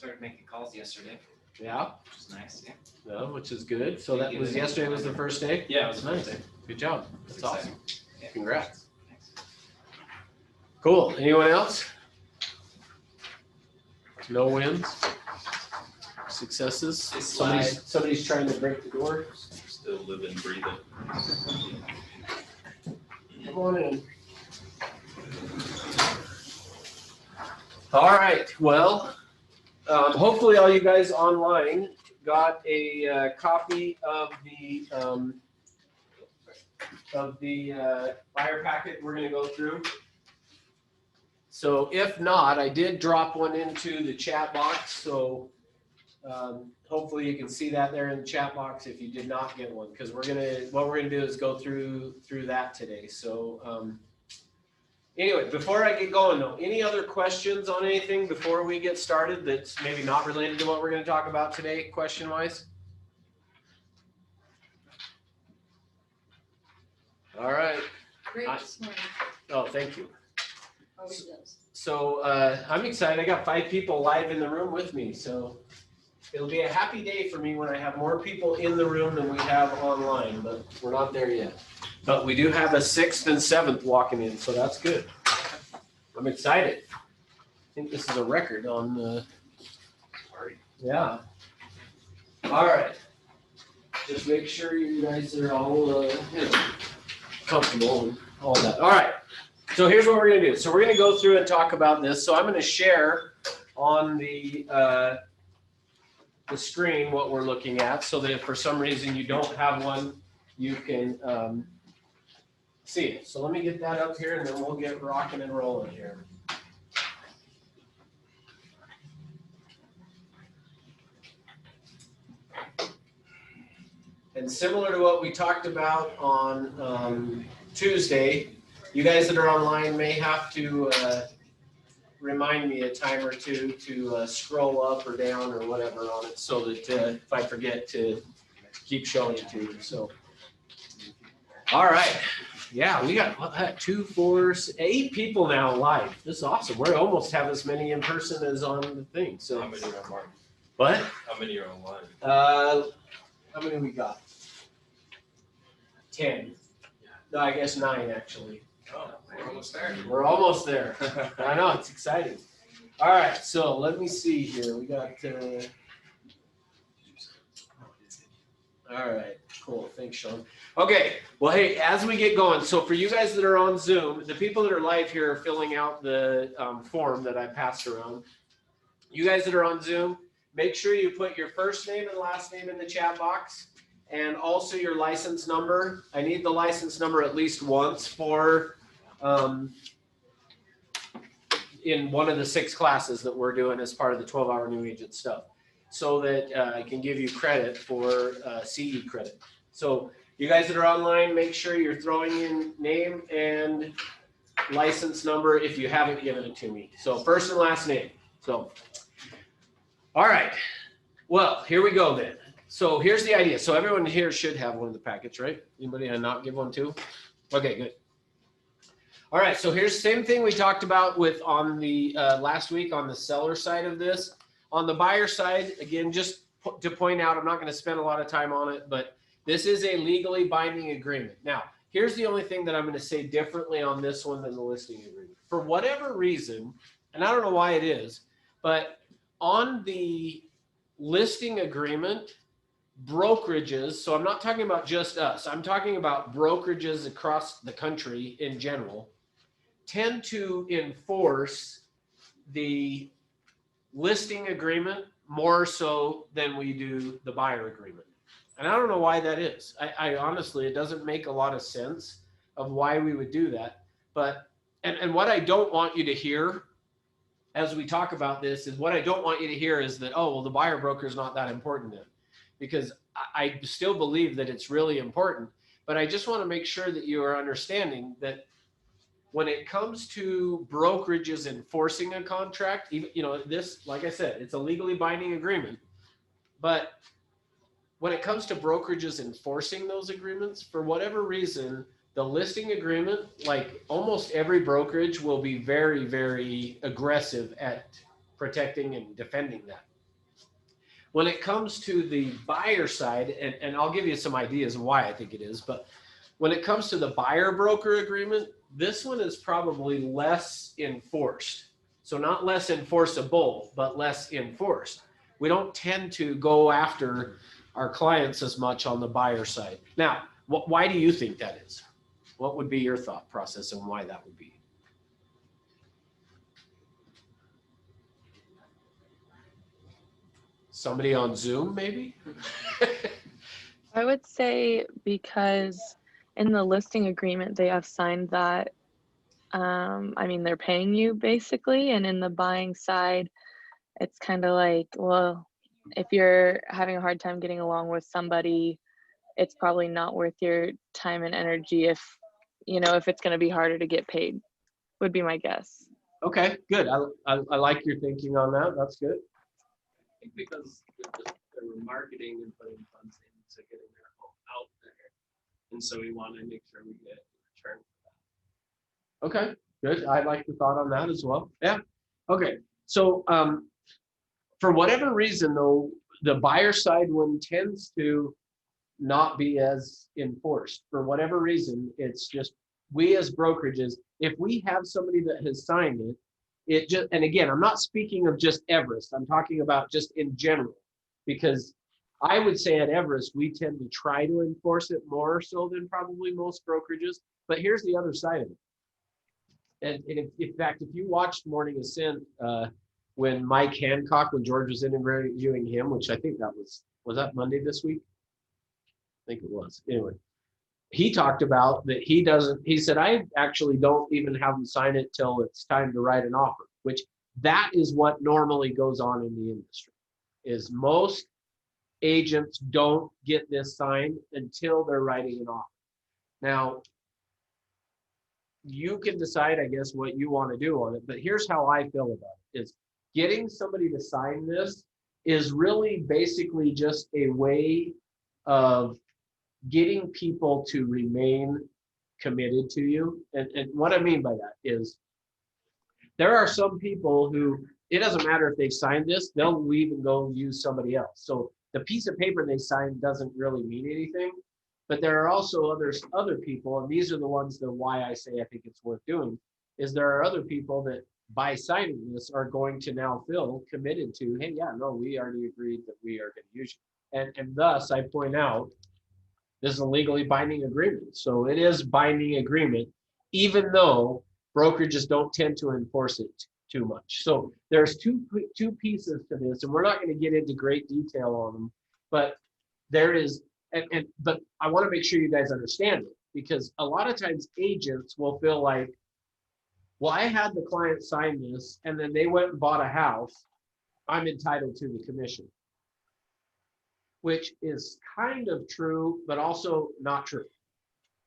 started making calls yesterday. Yeah. Which is nice. Yeah. No, which is good. So that was yesterday was the first day? Yeah, it was nice. First day. Good job. That's awesome. Yeah. Congrats. Thanks. Cool. Anyone else? No wins? Successes? Somebody's trying to break the door. Still living, breathing. Come on in. All right. Well, hopefully all you guys online got a copy of the buyer packet we're going to go through. So if not, I did drop one into the chat box. So hopefully you can see that there in the chat box if you did not get one, because what we're gonna do is go through that today. So anyway, before I get going though, any other questions on anything before we get started that's maybe not related to what we're gonna talk about today, question wise? All right. Great this morning. Oh, thank you. Always does. So I'm excited. I got 5 people live in the room with me. So it'll be a happy day for me when I have more people in the room than we have online, but we're not there yet. But we do have a 6th and 7th walking in, so that's good. I'm excited. I think this is a record on Sorry. yeah. All right. Just make sure you guys are all comfortable and all that. All right. So here's what we're going to do. So we're going to go through and talk about this. So I'm going to share on the screen what we're looking at, so that if for some reason you don't have one, you can see it. So let me get that up here, and then we'll get rocking and rolling here. And similar to what we talked about on Tuesday, you guys that are online may have to remind me a time or two to scroll up or down or whatever on it, so that if I forget to keep showing it to you. So, all right. Yeah, we got 2, 4, 8 people now live. This is awesome. We almost have as many in person as on the thing. So How many are online? what? How many are online? How many we got? 10. No, I guess 9 actually. Oh, we're almost there. We're almost there. I know, it's exciting. All right, so let me see here. We got, all right, cool. Thanks, Sean. Okay, well, hey, as we get going, so for you guys that are on Zoom, the people that are live here are filling out the form that I passed around. You guys that are on Zoom, make sure you put your first name and last name in the chat box, and also your license number. I need the license number at least once for in one of the 6 classes that we're doing as part of the 12-hour new agent stuff, so that I can give you credit for CE credit. So you guys that are online, make sure you're throwing in name and license number if you haven't given it to me. So first and last name. So, all right. Well, here we go then. So here's the idea. So everyone here should have one of the packets, right? Anybody not give one too? Okay, good. All right, so here's the same thing we talked about with on the last week on the seller side of this. On the buyer side, again, just to point out, I'm not going to spend a lot of time on it, but this is a legally binding agreement. Now, here's the only thing that I'm going to say differently on this one than the listing agreement. For whatever reason, and I don't know why it is, but on the listing agreement, brokerages, so I'm not talking about just us, I'm talking about brokerages across the country in general, tend to enforce the listing agreement more so than we do the buyer agreement. And I don't know why that is. I honestly, it doesn't make a lot of sense of why we would do that. But, and what I don't want you to hear as we talk about this is, what I don't want you to hear is that, oh, well, the buyer broker is not that important then. Because I still believe that it's really important, but I just want to make sure that you are understanding that when it comes to brokerages enforcing a contract, even, you know, this, like I said, it's a legally binding agreement, but when it comes to brokerages enforcing those agreements, for whatever reason, the listing agreement, like almost every brokerage will be very, very aggressive at protecting and defending that. when it comes to the buyer side, and I'll give you some ideas of why I think it is, but when it comes to the buyer broker agreement, this one is probably less enforced. So not less enforceable, but less enforced. We don't tend to go after our clients as much on the buyer side. Now, why do you think that is? What would be your thought process and why that would be? Somebody on Zoom, maybe? I would say because in the listing agreement, they have signed that, I mean, they're paying you basically. And in the buying side, it's kind of like, well, if you're having a hard time getting along with somebody, it's probably not worth your time and energy if, you know, if it's going to be harder to get paid, would be my guess. Okay, good. I like your thinking on that. That's good. I think because they're marketing and putting funds into getting their home out there. And so we want to make sure we get a return for that. Okay, good. I like the thought on that as well. Yeah. Okay. So for whatever reason though, the buyer side one tends to not be as enforced. For whatever reason, it's just we as brokerages, if we have somebody that has signed it, it just, and again, I'm not speaking of just Everest, I'm talking about just in general, because I would say at Everest, we tend to try to enforce it more so than probably most brokerages. But here's the other side of it. And in fact, if you watched Morning Ascent, when Mike Hancock, when George was interviewing him, which I think that was that Monday this week? I think it was. Anyway, he talked about that he said, I actually don't even have them sign it till it's time to write an offer, which that is what normally goes on in the industry, is most agents don't get this signed until they're writing an offer. Now, you can decide, I guess, what you want to do on it, but here's how I feel about it, is getting somebody to sign this is really basically just a way of getting people to remain committed to you. And what I mean by that is there are some people who, it doesn't matter if they've signed this, they'll leave and go use somebody else. So the piece of paper they signed doesn't really mean anything. But there are also other people, and these are the ones that why I say I think it's worth doing, is there are other people that by signing this are going to now feel committed to, hey, yeah, no, we already agreed that we are going to use you. And thus I point out, this is a legally binding agreement. So it is binding agreement, even though brokerages don't tend to enforce it too much. So there's two pieces to this, and we're not going to get into great detail on them, but there is, but I want to make sure you guys understand it, because a lot of times agents will feel like, well, I had the client sign this and then they went and bought a house, I'm entitled to the commission, which is kind of true, but also not true.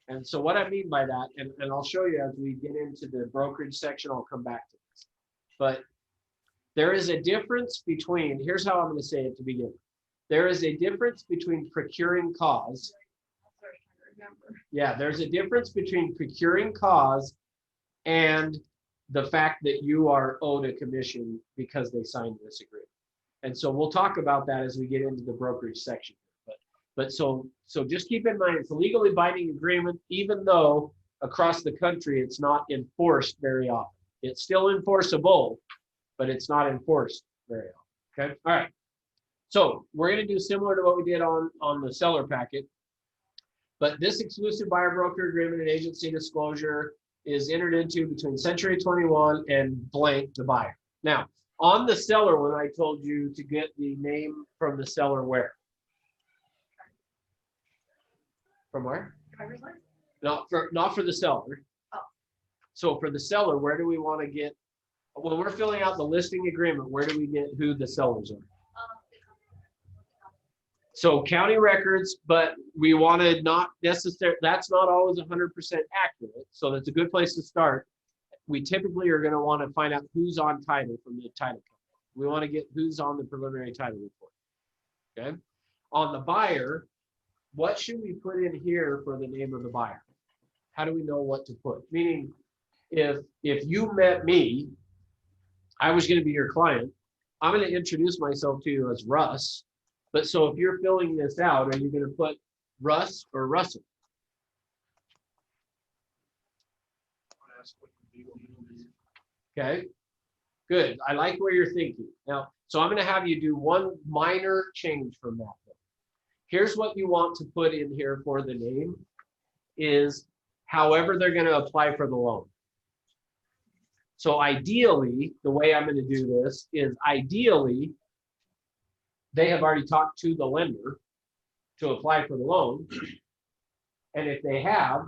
And so what I mean by that, and I'll show you as we get into the brokerage section, I'll come back to this. But there is a difference between, here's how I'm going to say it to begin with. There is a difference between procuring cause. Yeah, there's a difference between procuring cause and the fact that you are owed a commission because they signed this agreement. And so we'll talk about that as we get into the brokerage section. But so just keep in mind, it's a legally binding agreement, even though across the country it's not enforced very often. It's still enforceable, but it's not enforced very often. Okay, all right. So we're going to do similar to what we did on the seller packet, but this exclusive buyer broker agreement and agency disclosure is entered into between Century 21 and blank the buyer. Now, on the seller one, I told you to get the name from the seller where? From where? Driver's license? Not for the seller. Oh. So for the seller, where do we want to get, when we're filling out the listing agreement, where do we get who the sellers are? So county records, but we wanted not necessarily, that's not always 100% accurate. So that's a good place to start. We typically are going to want to find out who's on title from the title company. We want to get who's on the preliminary title report. Okay. On the buyer, what should we put in here for the name of the buyer? How do we know what to put? Meaning, if you met me, I was going to be your client. I'm going to introduce myself to you as Russ. But so if you're filling this out, are you gonna put Russ or Russell? Okay, good. I like where you're thinking. Now, so I'm gonna have you do one minor change from that. Here's what you want to put in here for the name is however they're gonna apply for the loan. So ideally, the way I'm gonna do this is ideally, they have already talked to the lender to apply for the loan. And if they have,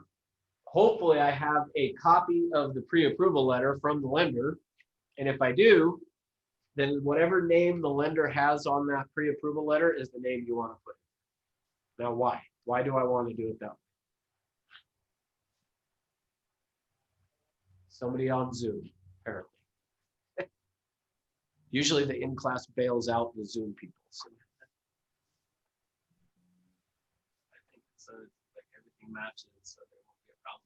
hopefully I have a copy of the pre-approval letter from the lender. And if I do, then whatever name the lender has on that pre-approval letter is the name you want to put. Now, why? Why do I want to do it that way? Somebody on Zoom, apparently. Usually the in-class bails out the Zoom people. So. I think so. Like everything matches, so there won't be a problem.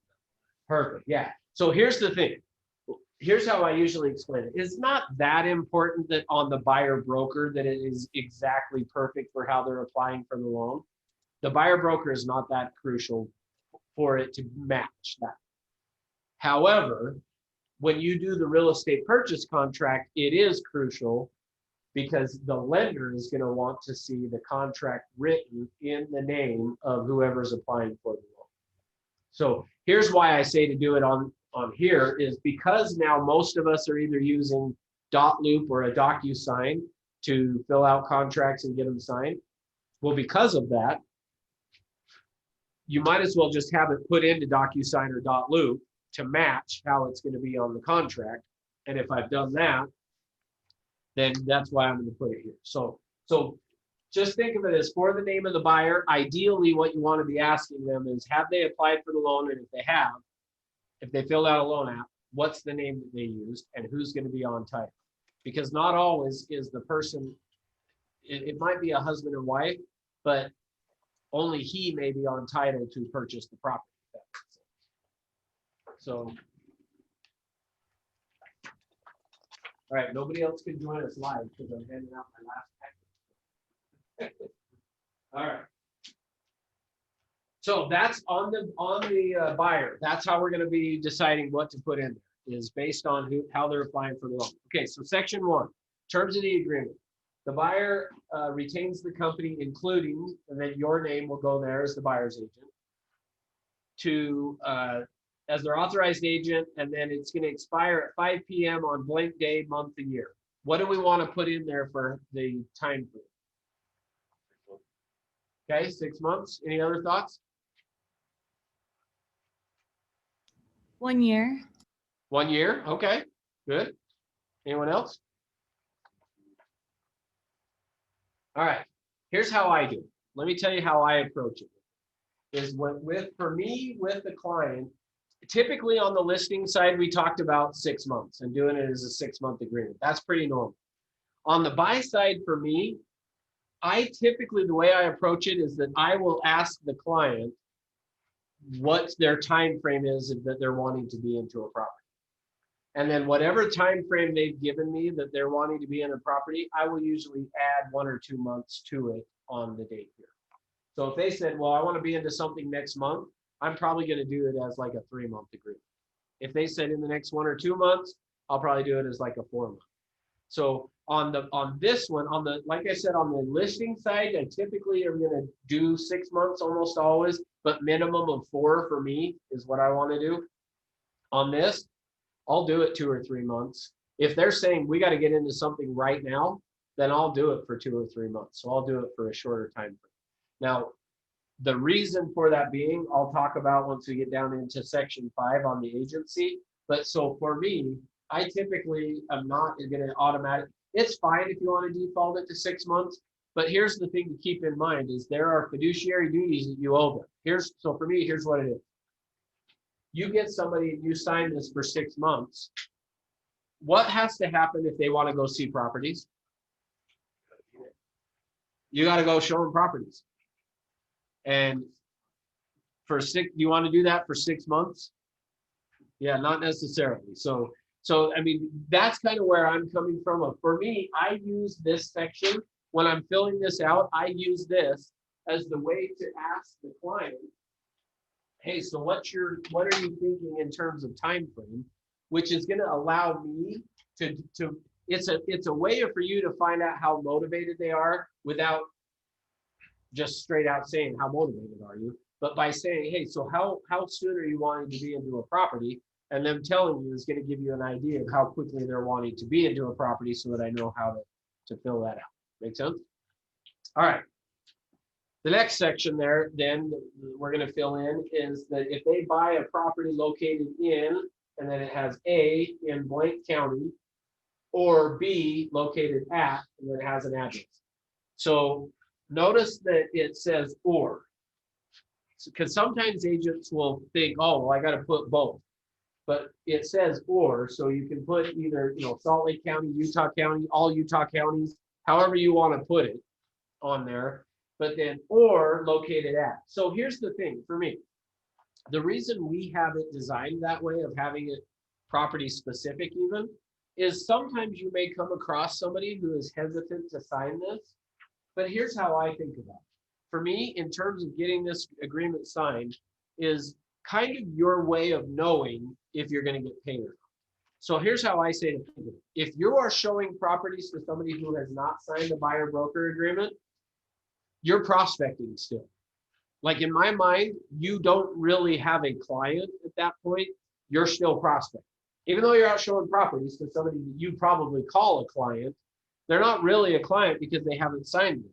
Perfect. Yeah. So here's the thing. Here's how I usually explain it. It's not that important that on the buyer broker that it is exactly perfect for how they're applying for the loan. The buyer broker is not that crucial for it to match that. However, when you do the real estate purchase contract, it is crucial because the lender is going to want to see the contract written in the name of whoever's applying for the loan. So here's why I say to do it on here is because now most of us are either using .loop or a DocuSign to fill out contracts and get them signed. Well, because of that, you might as well just have it put into DocuSign or .loop to match how it's going to be on the contract. And if I've done that, then that's why I'm going to put it here. So just think of it as for the name of the buyer. Ideally, what you want to be asking them is, have they applied for the loan? And if they have, if they filled out a loan app, what's the name that they used and who's going to be on title? Because not always is the person, it might be a husband and wife, but only he may be on title to purchase the property. So, all right, nobody else can join us live because I'm handing out my last packet. All right. So that's on the buyer. That's how we're going to be deciding what to put in there, is based on how they're applying for the loan. Okay, so section 1, terms of the agreement. The buyer retains the company, including, and then your name will go there as the buyer's agent, to as their authorized agent, and then it's going to expire at 5 p.m. on blank day, month, and year. What do we want to put in there for the time frame? Okay, 6 months. Any other thoughts? 1 year. 1 year. Okay, good. Anyone else? All right. Here's how I do it. Let me tell you how I approach it. Is for me with the client, typically on the listing side, we talked about 6 months and doing it as a 6-month agreement. That's pretty normal. On the buy side for me, I typically, the way I approach it is that I will ask the client what their time frame is that they're wanting to be into a property. And then whatever time frame they've given me that they're wanting to be in a property, I will usually add 1 or 2 months to it on the date here. So if they said, well, I want to be into something next month, I'm probably going to do it as like a 3-month agreement. If they said in the next 1 or 2 months, I'll probably do it as like a 4-month. So on this one, like I said, on the listing side, I typically am going to do 6 months almost always, but minimum of 4 for me is what I want to do. On this, I'll do it 2 or 3 months. If they're saying we got to get into something right now, then I'll do it for 2 or 3 months. So I'll do it for a shorter time frame. Now, the reason for that being, I'll talk about once we get down into section 5 on the agency. But so for me, I typically am not going to automatic. It's fine if you want to default it to 6 months. But here's the thing to keep in mind is there are fiduciary duties that you owe them. So for me, here's what it is. You get somebody and you sign this for 6 months. What has to happen if they want to go see properties? You got to go show them properties. And for you want to do that for 6 months? Yeah, not necessarily. So I mean, that's kind of where I'm coming from. For me, I use this section when I'm filling this out, I use this as the way to ask the client, hey, so what are you thinking in terms of time frame, which is going to allow me to it's a way for you to find out how motivated they are without just straight out saying how motivated are you, but by saying, hey, so how soon are you wanting to be into a property, and them telling you is going to give you an idea of how quickly they're wanting to be into a property, so that I know how to fill that out. Make sense? All right. The next section there, then we're going to fill in is that if they buy a property located in, and then it has A in blank county, or B located at, and then it has an address. So notice that it says or, because sometimes agents will think, oh, well, I got to put both, but it says or, so you can put either, Salt Lake County, Utah County, all Utah counties, however you want to put it on there, but then or located at. So here's the thing for me. The reason we have it designed that way, of having it property specific even, is sometimes you may come across somebody who is hesitant to sign this, but here's how I think about it. For me, in terms of getting this agreement signed, is kind of your way of knowing if you're going to get paid or not. So here's how I say to people. If you are showing properties to somebody who has not signed a buyer broker agreement, you're prospecting still. Like in my mind, you don't really have a client at that point. You're still prospecting. Even though you're out showing properties to somebody that you probably call a client, they're not really a client because they haven't signed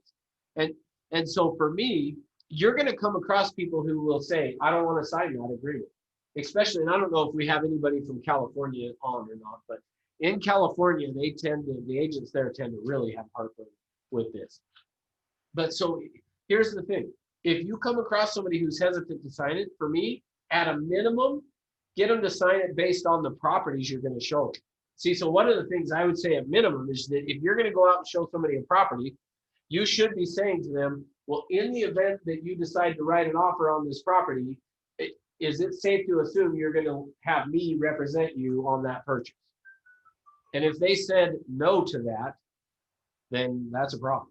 this. And so for me, you're going to come across people who will say, I don't want to sign that agreement. Especially, and I don't know if we have anybody from California on or not, but in California, the agents there tend to really have heartburn with this. But so here's the thing. If you come across somebody who's hesitant to sign it, for me, at a minimum, get them to sign it based on the properties you're going to show them. See, so one of the things I would say at minimum is that if you're going to go out and show somebody a property, you should be saying to them, well, in the event that you decide to write an offer on this property, is it safe to assume you're going to have me represent you on that purchase? And if they said no to that, then that's a problem.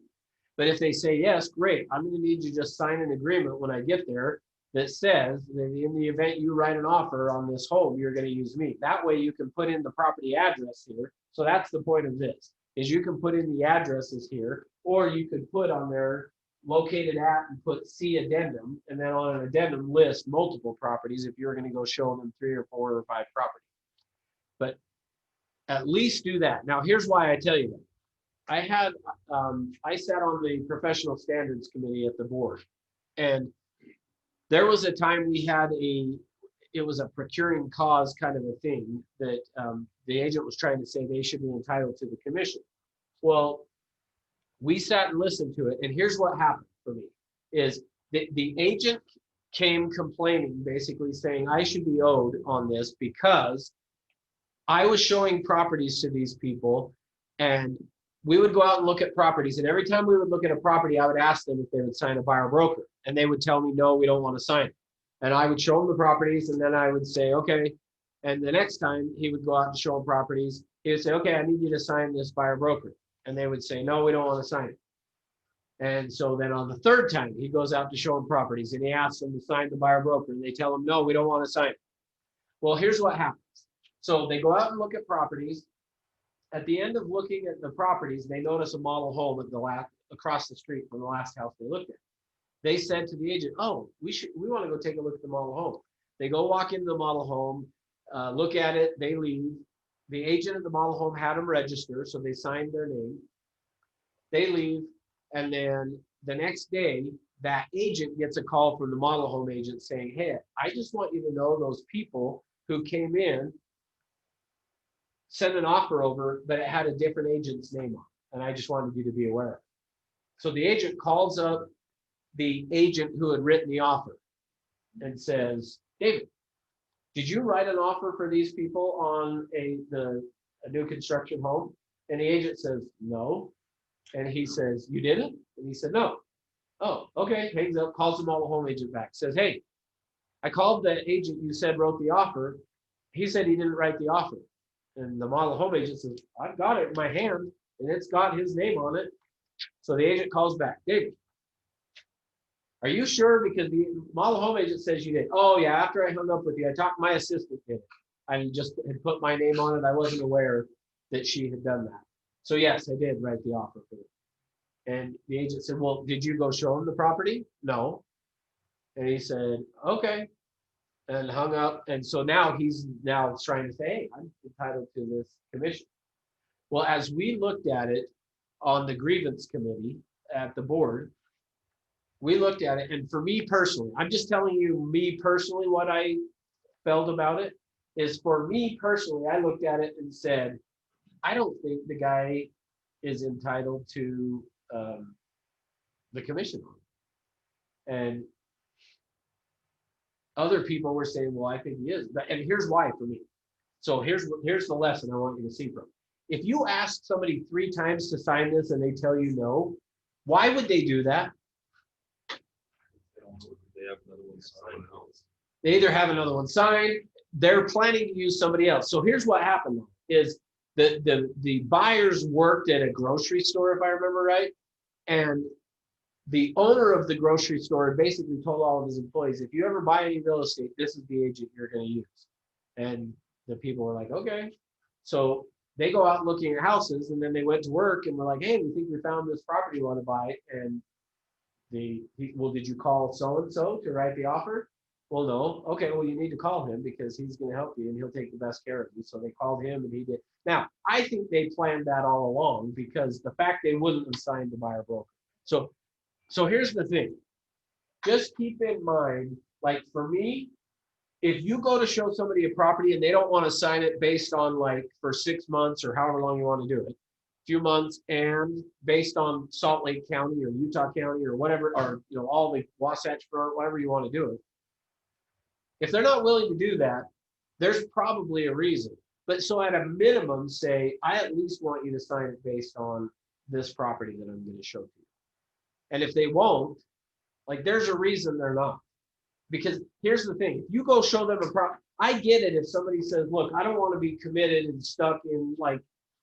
But if they say yes, great, I'm going to need you to just sign an agreement when I get there that says that in the event you write an offer on this home, you're going to use me. That way you can put in the property address here. So that's the point of this, is you can put in the addresses here, or you could put on there located at and put C addendum, and then on an addendum list multiple properties if you're going to go show them 3 or 4 or 5 properties. But at least do that. Now, here's why I tell you that. I sat on the professional standards committee at the board, and there was a time we had it was a procuring cause kind of a thing that the agent was trying to say they should be entitled to the commission. Well, we sat and listened to it, and here's what happened for me, is the agent came complaining, basically saying I should be owed on this because I was showing properties to these people, and we would go out and look at properties, and every time we would look at a property, I would ask them if they would sign a buyer broker, and they would tell me, no, we don't want to sign it. And I would show them the properties, and then I would say, okay. And the next time he would go out and show them properties, he would say, okay, I need you to sign this buyer broker. And they would say, no, we don't want to sign it. And so then on the third time, he goes out to show them properties, and he asks them to sign the buyer broker, and they tell him, no, we don't want to sign it. Well, here's what happens. So they go out and look at properties. At the end of looking at the properties, they notice a model home at across the street from the last house they looked at. They said to the agent, oh, we want to go take a look at the model home. They go walk into the model home, look at it, they leave. The agent at the model home had them register, so they signed their name. They leave, and then the next day, that agent gets a call from the model home agent saying, hey, I just want you to know those people who came in sent an offer over, but it had a different agent's name on it, and I just wanted you to be aware of it. So the agent calls up the agent who had written the offer and says, David, did you write an offer for these people on a new construction home? And the agent says, no. And he says, you didn't? And he said, no. Oh, okay. Hangs up, calls the model home agent back, says, hey, I called the agent you said wrote the offer. He said he didn't write the offer. And the model home agent says, I've got it in my hand, and it's got his name on it. So the agent calls back, David, are you sure? Because the model home agent says you did. Oh yeah, after I hung up with you, I talked, my assistant did it. I just had put my name on it. I wasn't aware that she had done that. So yes, I did write the offer for it. And the agent said, well, did you go show him the property? No. And he said, okay. And hung up. And so now he's now trying to say, hey, I'm entitled to this commission. Well, as we looked at it on the grievance committee at the board, we looked at it, and for me personally, I'm just telling you me personally what I felt about it, is for me personally, I looked at it and said, I don't think the guy is entitled to the commission on it. And other people were saying, well, I think he is. And here's why for me. So here's the lesson I want you to see from. If you ask somebody 3 times to sign this and they tell you no, why would they do that? They have another one signed. They either have another one signed, they're planning to use somebody else. So here's what happened is the buyers worked at a grocery store, if I remember right. And the owner of the grocery store basically told all of his employees, if you ever buy any real estate, this is the agent you're going to use. And the people were like, okay. So they go out looking at houses, and then they went to work and were like, hey, we think we found this property you want to buy. And well, did you call so-and-so to write the offer? Well, no. Okay, well, you need to call him because he's going to help you and he'll take the best care of you. So they called him and he did. Now, I think they planned that all along because the fact they wouldn't have signed the buyer broker. So here's the thing. Just keep in mind, like for me, if you go to show somebody a property and they don't want to sign it based on like for 6 months or however long you want to do it, few months, and based on Salt Lake County or Utah County or whatever, or all the Wasatch Front, whatever you want to do it. If they're not willing to do that, there's probably a reason. But so at a minimum, say, I at least want you to sign it based on this property that I'm going to show to you. And if they won't, like there's a reason they're not. Because here's the thing, if you go show them a property, I get it if somebody says, look, I don't want to be committed and stuck in like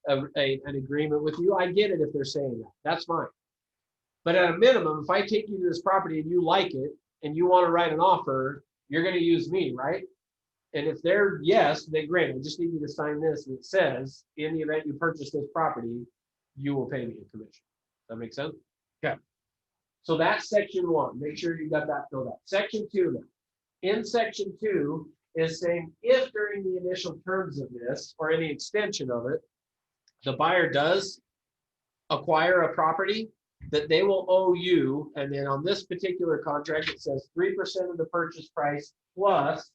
an agreement with you. I get it if they're saying that. That's fine. But at a minimum, if I take you to this property and you like it and you want to write an offer, you're going to use me, right? And if they're yes, then great. I just need you to sign this. And it says, in the event you purchase this property, you will pay me a commission. That makes sense? Okay. So that's section 1. Make sure you got that filled out. Section 2 now. In section 2 is saying if during the initial terms of this or any extension of it, the buyer does acquire a property, that they will owe you, and then on this particular contract, it says 3% of the purchase price plus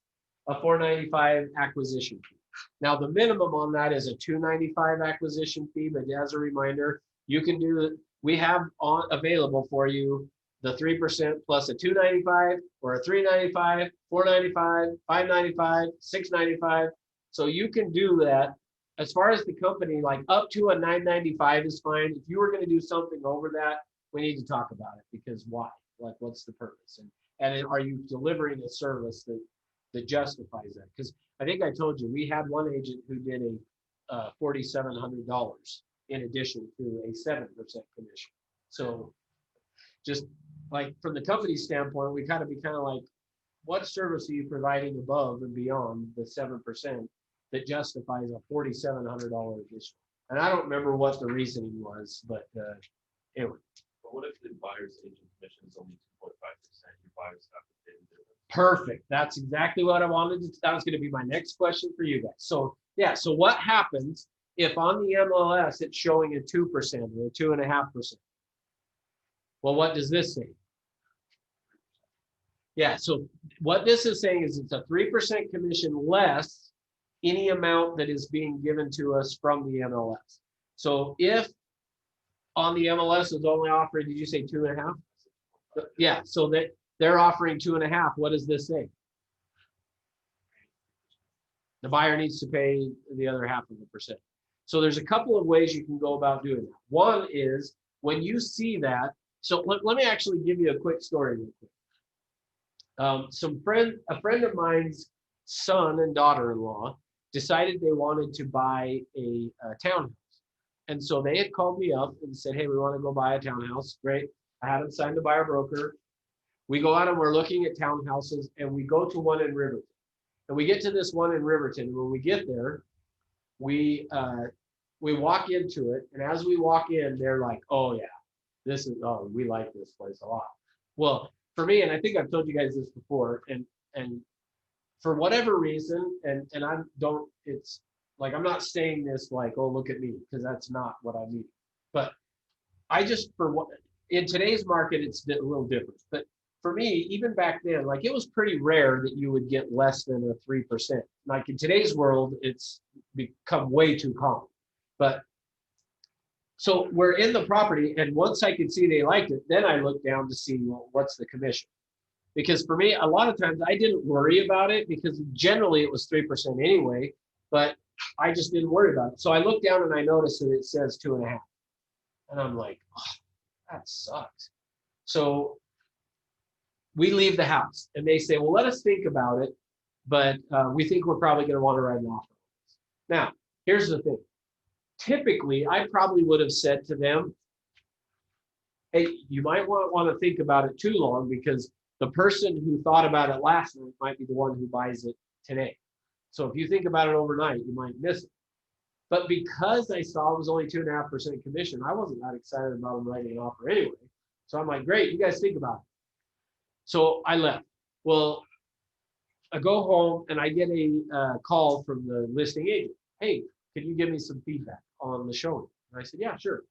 a $495 acquisition fee. Now, the minimum on that is a $295 acquisition fee, but as a reminder, you can do it. We have available for you the 3% plus a $295 or a $395, $495, $595, $695. So you can do that. As far as the company, like up to a $995 is fine. If you were going to do something over that, we need to talk about it because why? Like, what's the purpose? And are you delivering a service that justifies that? Because I think I told you we had one agent who did a $4,700 in addition to a 7% commission. So just like from the company standpoint, we kind of like, what service are you providing above and beyond the 7% that justifies a $4,700 addition? And I don't remember what the reasoning was, but anyway. But what if the buyer's agent commission is only 2.5%? Your buyers have to pay the difference. Perfect. That's exactly what I wanted to, that was going to be my next question for you guys. So yeah, so what happens if on the MLS it's showing a 2% or a 2.5%? Well, what does this say? Yeah, so what this is saying is it's a 3% commission less any amount that is being given to us from the MLS. So if on the MLS is only offering, did you say 2.5? Yeah, so that they're offering 2.5. What does this say? The buyer needs to pay the other 0.5%. So there's a couple of ways you can go about doing that. One is when you see that. So let me actually give you a quick story real quick. A friend of mine's son and daughter-in-law decided they wanted to buy a townhouse. And so they had called me up and said, hey, we want to go buy a townhouse. Great. I had them signed to buy a broker. We go out and we're looking at townhouses, and we go to one in Riverton. And we get to this one in Riverton. And when we get there, we walk into it. And as we walk in, they're like, oh yeah, we like this place a lot. Well, for me, and I think I've told you guys this before, and for whatever reason, and it's like, I'm not saying this like, oh, look at me, because that's not what I mean. But I just, in today's market, it's a little different. But for me, even back then, like, it was pretty rare that you would get less than a 3%. Like in today's world, it's become way too common. But so we're in the property, and once I could see they liked it, then I looked down to see, well, what's the commission? Because for me, a lot of times I didn't worry about it, because generally it was 3% anyway, but I just didn't worry about it. So I looked down and I noticed that it says 2.5. And I'm like, oh, that sucks. So we leave the house and they say, well, let us think about it, but we think we're probably going to want to write an offer. Now, here's the thing. Typically, I probably would have said to them, hey, you might want to think about it too long, because the person who thought about it last night might be the one who buys it today. So if you think about it overnight, you might miss it. But because I saw it was only 2.5% commission, I wasn't that excited about them writing an offer anyway. So I'm like, great, you guys think about it. So I left. Well, I go home and I get a call from the listing agent. Hey, can you give me some feedback on the showing? And I said, yeah, sure.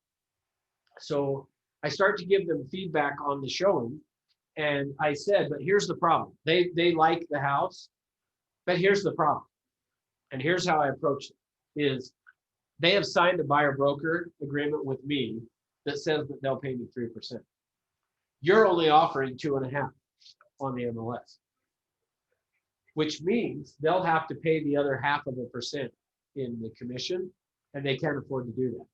So I start to give them feedback on the showing. And I said, but here's the problem. They like the house, but here's the problem. And here's how I approached it, is they have signed a buyer broker agreement with me that says that they'll pay me 3%. You're only offering 2.5 on the MLS, which means they'll have to pay the other 0.5% in the commission, and they can't afford to do that.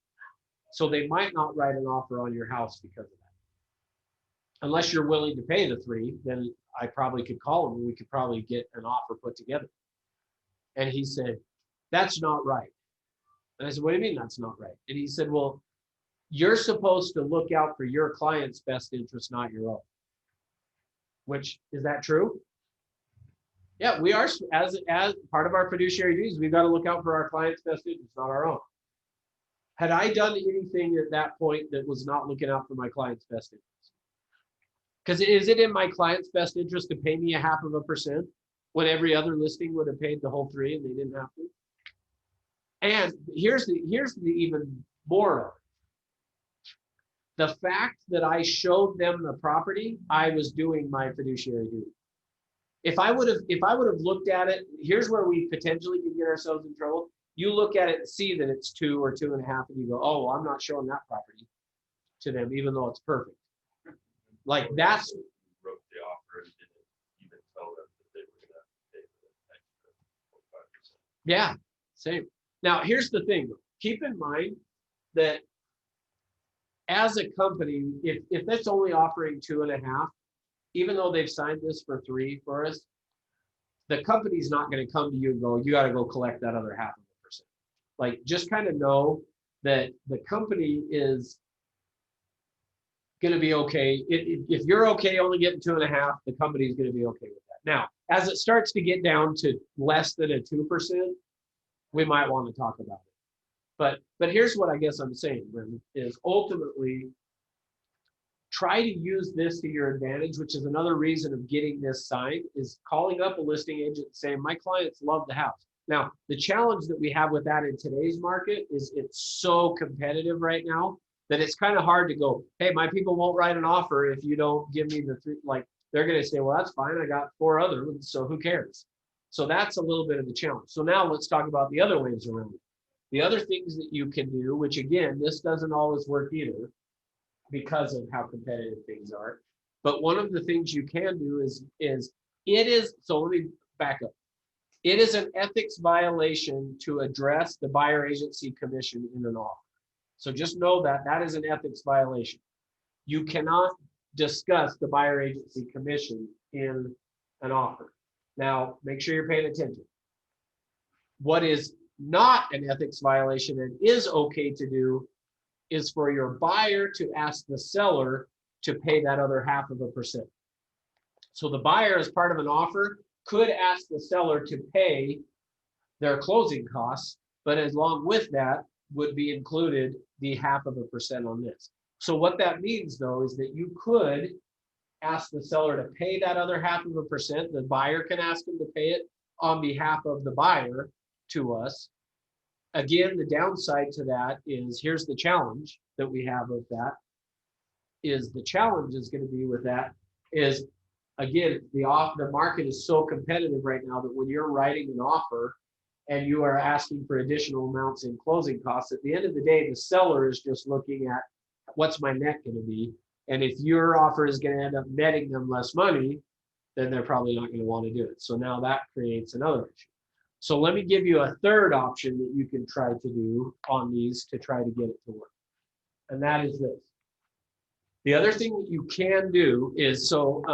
So they might not write an offer on your house because of that. Unless you're willing to pay the 3, then I probably could call him and we could probably get an offer put together. And he said, that's not right. And I said, what do you mean that's not right? And he said, well, you're supposed to look out for your client's best interest, not your own. Which, is that true? Yeah, we are, as part of our fiduciary duties, we've got to look out for our client's best interest, not our own. Had I done anything at that point that was not looking out for my client's best interest? Because is it in my client's best interest to pay me 0.5% when every other listing would have paid the whole 3 and they didn't have to? And here's the even more of it. The fact that I showed them the property, I was doing my fiduciary duty. If I would have looked at it, here's where we potentially could get ourselves in trouble. You look at it and see that it's 2 or 2.5, and you go, oh, well, I'm not showing that property to them, even though it's perfect. Like, that's Wrote the offer and didn't even tell them that they were going to pay for the extra 5%. Yeah, same. Now, here's the thing. Keep in mind that as a company, if that's only offering 2.5, even though they've signed this for 3 for us, the company's not going to come to you and go, you got to go collect that other 0.5%. Like, just kind of know that the company is going to be okay. If you're okay only getting 2.5, the company is going to be okay with that. Now, as it starts to get down to less than a 2%, we might want to talk about it. But here's what I guess I'm saying, Brendan, is ultimately try to use this to your advantage, which is another reason of getting this signed, is calling up a listing agent and saying, my clients love the house. Now, the challenge that we have with that in today's market is it's so competitive right now that it's kind of hard to go, hey, my people won't write an offer if you don't give me the 3, like, they're going to say, well, that's fine. I got 4 other ones, so who cares? So that's a little bit of the challenge. So now let's talk about the other ways around it. The other things that you can do, which again, this doesn't always work either because of how competitive things are. But one of the things you can do so let me back up. It is an ethics violation to address the buyer agency commission in an offer. So just know that that is an ethics violation. You cannot discuss the buyer agency commission in an offer. Now, make sure you're paying attention. What is not an ethics violation and is okay to do is for your buyer to ask the seller to pay that other 0.5%. So the buyer, as part of an offer, could ask the seller to pay their closing costs, but along with that would be included the 0.5% on this. So what that means, though, is that you could ask the seller to pay that other 0.5%. The buyer can ask him to pay it on behalf of the buyer to us. Again, the downside to that is, here's the challenge that we have with that, is the challenge is going to be with that is, again, the market is so competitive right now that when you're writing an offer and you are asking for additional amounts in closing costs, at the end of the day, the seller is just looking at what's my net going to be. And if your offer is going to end up netting them less money, then they're probably not going to want to do it. So now that creates another issue. So let me give you a third option that you can try to do on these to try to get it to work. And that is this. The other thing that you can do is, so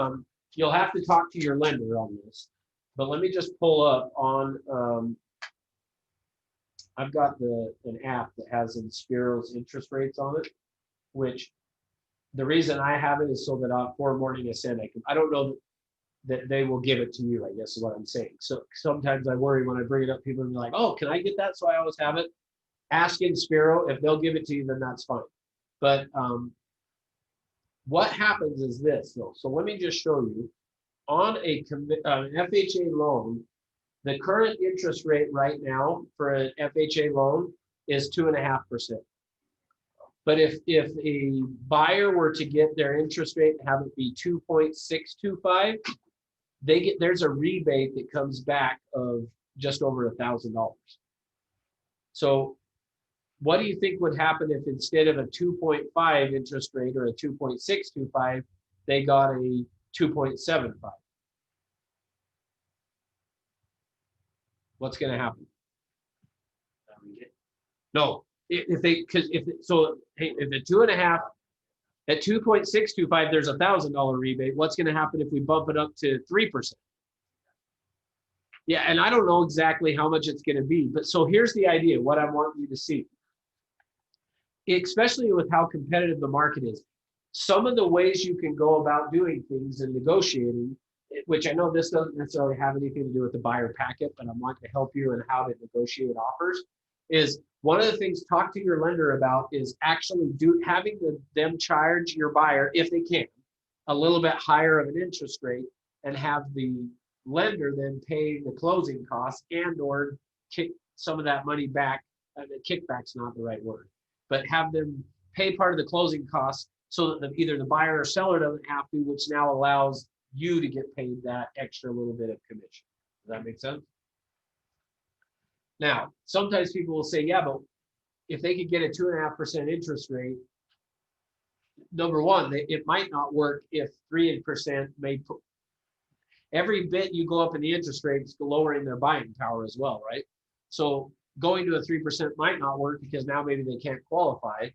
you'll have to talk to your lender on this, but let me just pull up on, I've got an app that has Inspiro's interest rates on it, which the reason I have it is so that for morning ascent, I don't know that they will give it to you, I guess is what I'm saying. So sometimes I worry when I bring it up, people are like, oh, can I get that? So I always have it. Ask Inspiro. If they'll give it to you, then that's fine. But what happens is this, though. So let me just show you. On an FHA loan, the current interest rate right now for an FHA loan is 2.5%. But if a buyer were to get their interest rate and have it be 2.625, there's a rebate that comes back of just over $1,000. So what do you think would happen if instead of a 2.5 interest rate or a 2.625, they got a 2.75? What's going to happen? No, if it's 2.5 at 2.625, there's $1,000 rebate. What's going to happen if we bump it up to 3%? Yeah, and I don't know exactly how much it's going to be, but so here's the idea. What I want you to see, especially with how competitive the market is, some of the ways you can go about doing things and negotiating, which I know this doesn't necessarily have anything to do with the buyer packet, but I want to help you in how to negotiate offers, is one of the things talk to your lender about is actually having them charge your buyer, if they can, a little bit higher of an interest rate, and have the lender then pay the closing costs and or kick some of that money back. Kickback's not the right word, but have them pay part of the closing costs so that either the buyer or seller doesn't have to, which now allows you to get paid that extra little bit of commission. Does that make sense? Now, sometimes people will say, yeah, but if they could get a 2.5% interest rate, number one, it might not work if 3% may put, every bit you go up in the interest rate is lowering their buying power as well, right? So going to a 3% might not work because now maybe they can't qualify.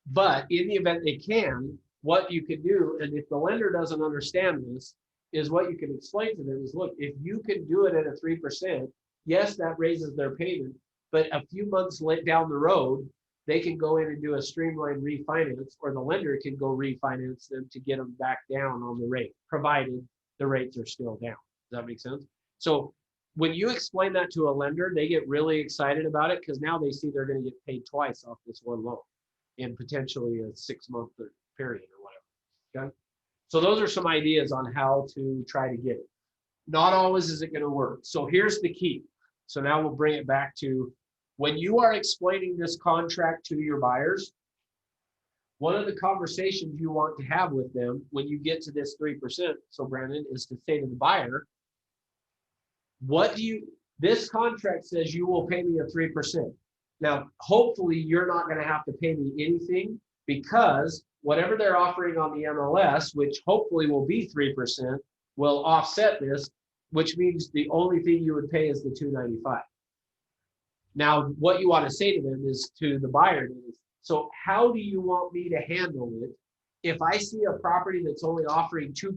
But in the event they can, what you can do, and if the lender doesn't understand this, is what you can explain to them is, look, if you can do it at a 3%, yes, that raises their payment, but a few months down the road, they can go in and do a streamlined refinance, or the lender can go refinance them to get them back down on the rate, provided the rates are still down. Does that make sense? So when you explain that to a lender, they get really excited about it because now they see they're going to get paid twice off this one loan in potentially a 6-month period or whatever. Okay. So those are some ideas on how to try to get it. Not always is it going to work. So here's the key. So now we'll bring it back to when you are explaining this contract to your buyers, one of the conversations you want to have with them when you get to this 3%, so Brandon, is to say to the buyer, this contract says you will pay me a 3%. Now, hopefully you're not going to have to pay me anything because whatever they're offering on the MLS, which hopefully will be 3%, will offset this, which means the only thing you would pay is the $295. Now, what you want to say to them is to the buyer is, so how do you want me to handle it? If I see a property that's only offering 2%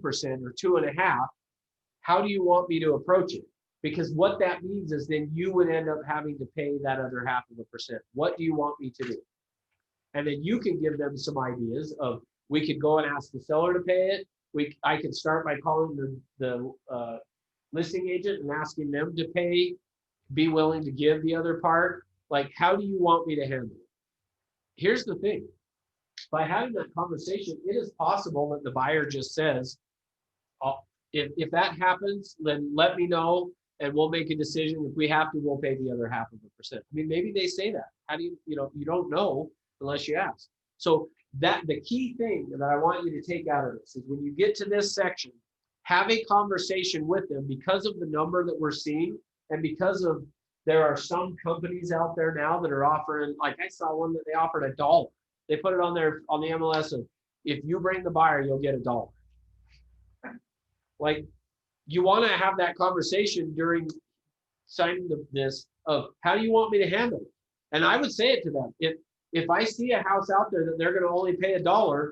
or 2.5%, how do you want me to approach it? Because what that means is then you would end up having to pay that other 0.5%. What do you want me to do? And then you can give them some ideas of, we could go and ask the seller to pay it. I could start by calling the listing agent and asking them to pay, be willing to give the other part. Like, how do you want me to handle it? Here's the thing. By having that conversation, it is possible that the buyer just says, if that happens, then let me know and we'll make a decision. If we have to, we'll pay the other 0.5%. I mean, maybe they say that. How do you don't know unless you ask. So the key thing that I want you to take out of this is when you get to this section, have a conversation with them because of the number that we're seeing and because of there are some companies out there now that are offering, like I saw one that they offered $1. They put it on there on the MLS of, if you bring the buyer, you'll get $1. Like, you want to have that conversation during signing this of, how do you want me to handle it? And I would say it to them. If I see a house out there that they're going to only pay $1,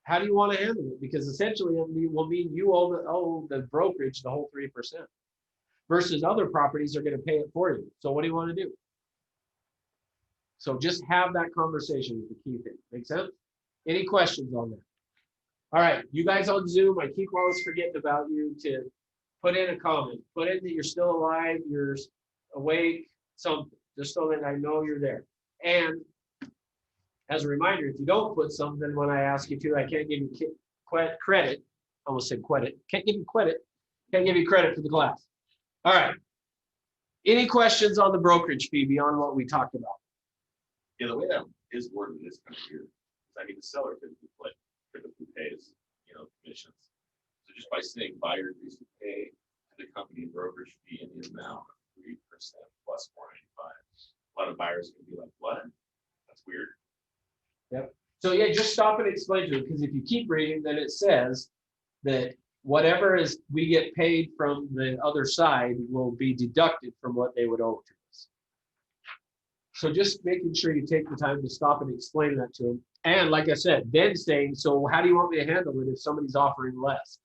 how do you want to handle it? Because essentially it will mean you owe the brokerage the whole 3%, versus other properties are going to pay it for you. So what do you want to do? So just have that conversation is the key thing. Make sense? Any questions on that? All right, you guys on Zoom, I keep always forgetting about you to put in a comment. Put in that you're still alive, you're awake, something, just so that I know you're there. And as a reminder, if you don't put something when I ask you to, I can't give you credit. I almost said credit. Can't give you credit. Can't give you credit for the class. All right. Any questions on the brokerage fee beyond what we talked about? Yeah, the way that is worded is kind of weird. I mean, the seller typically pays, commissions. So just by saying buyer agrees to pay to the company brokerage fee in the amount of 3% plus 495. A lot of buyers can be like, what? That's weird. Yep. So yeah, just stop and explain to it, because if you keep reading, then it says that whatever is we get paid from the other side will be deducted from what they would owe to us. So just making sure you take the time to stop and explain that to them. And like I said, then saying, so how do you want me to handle it if somebody's offering less?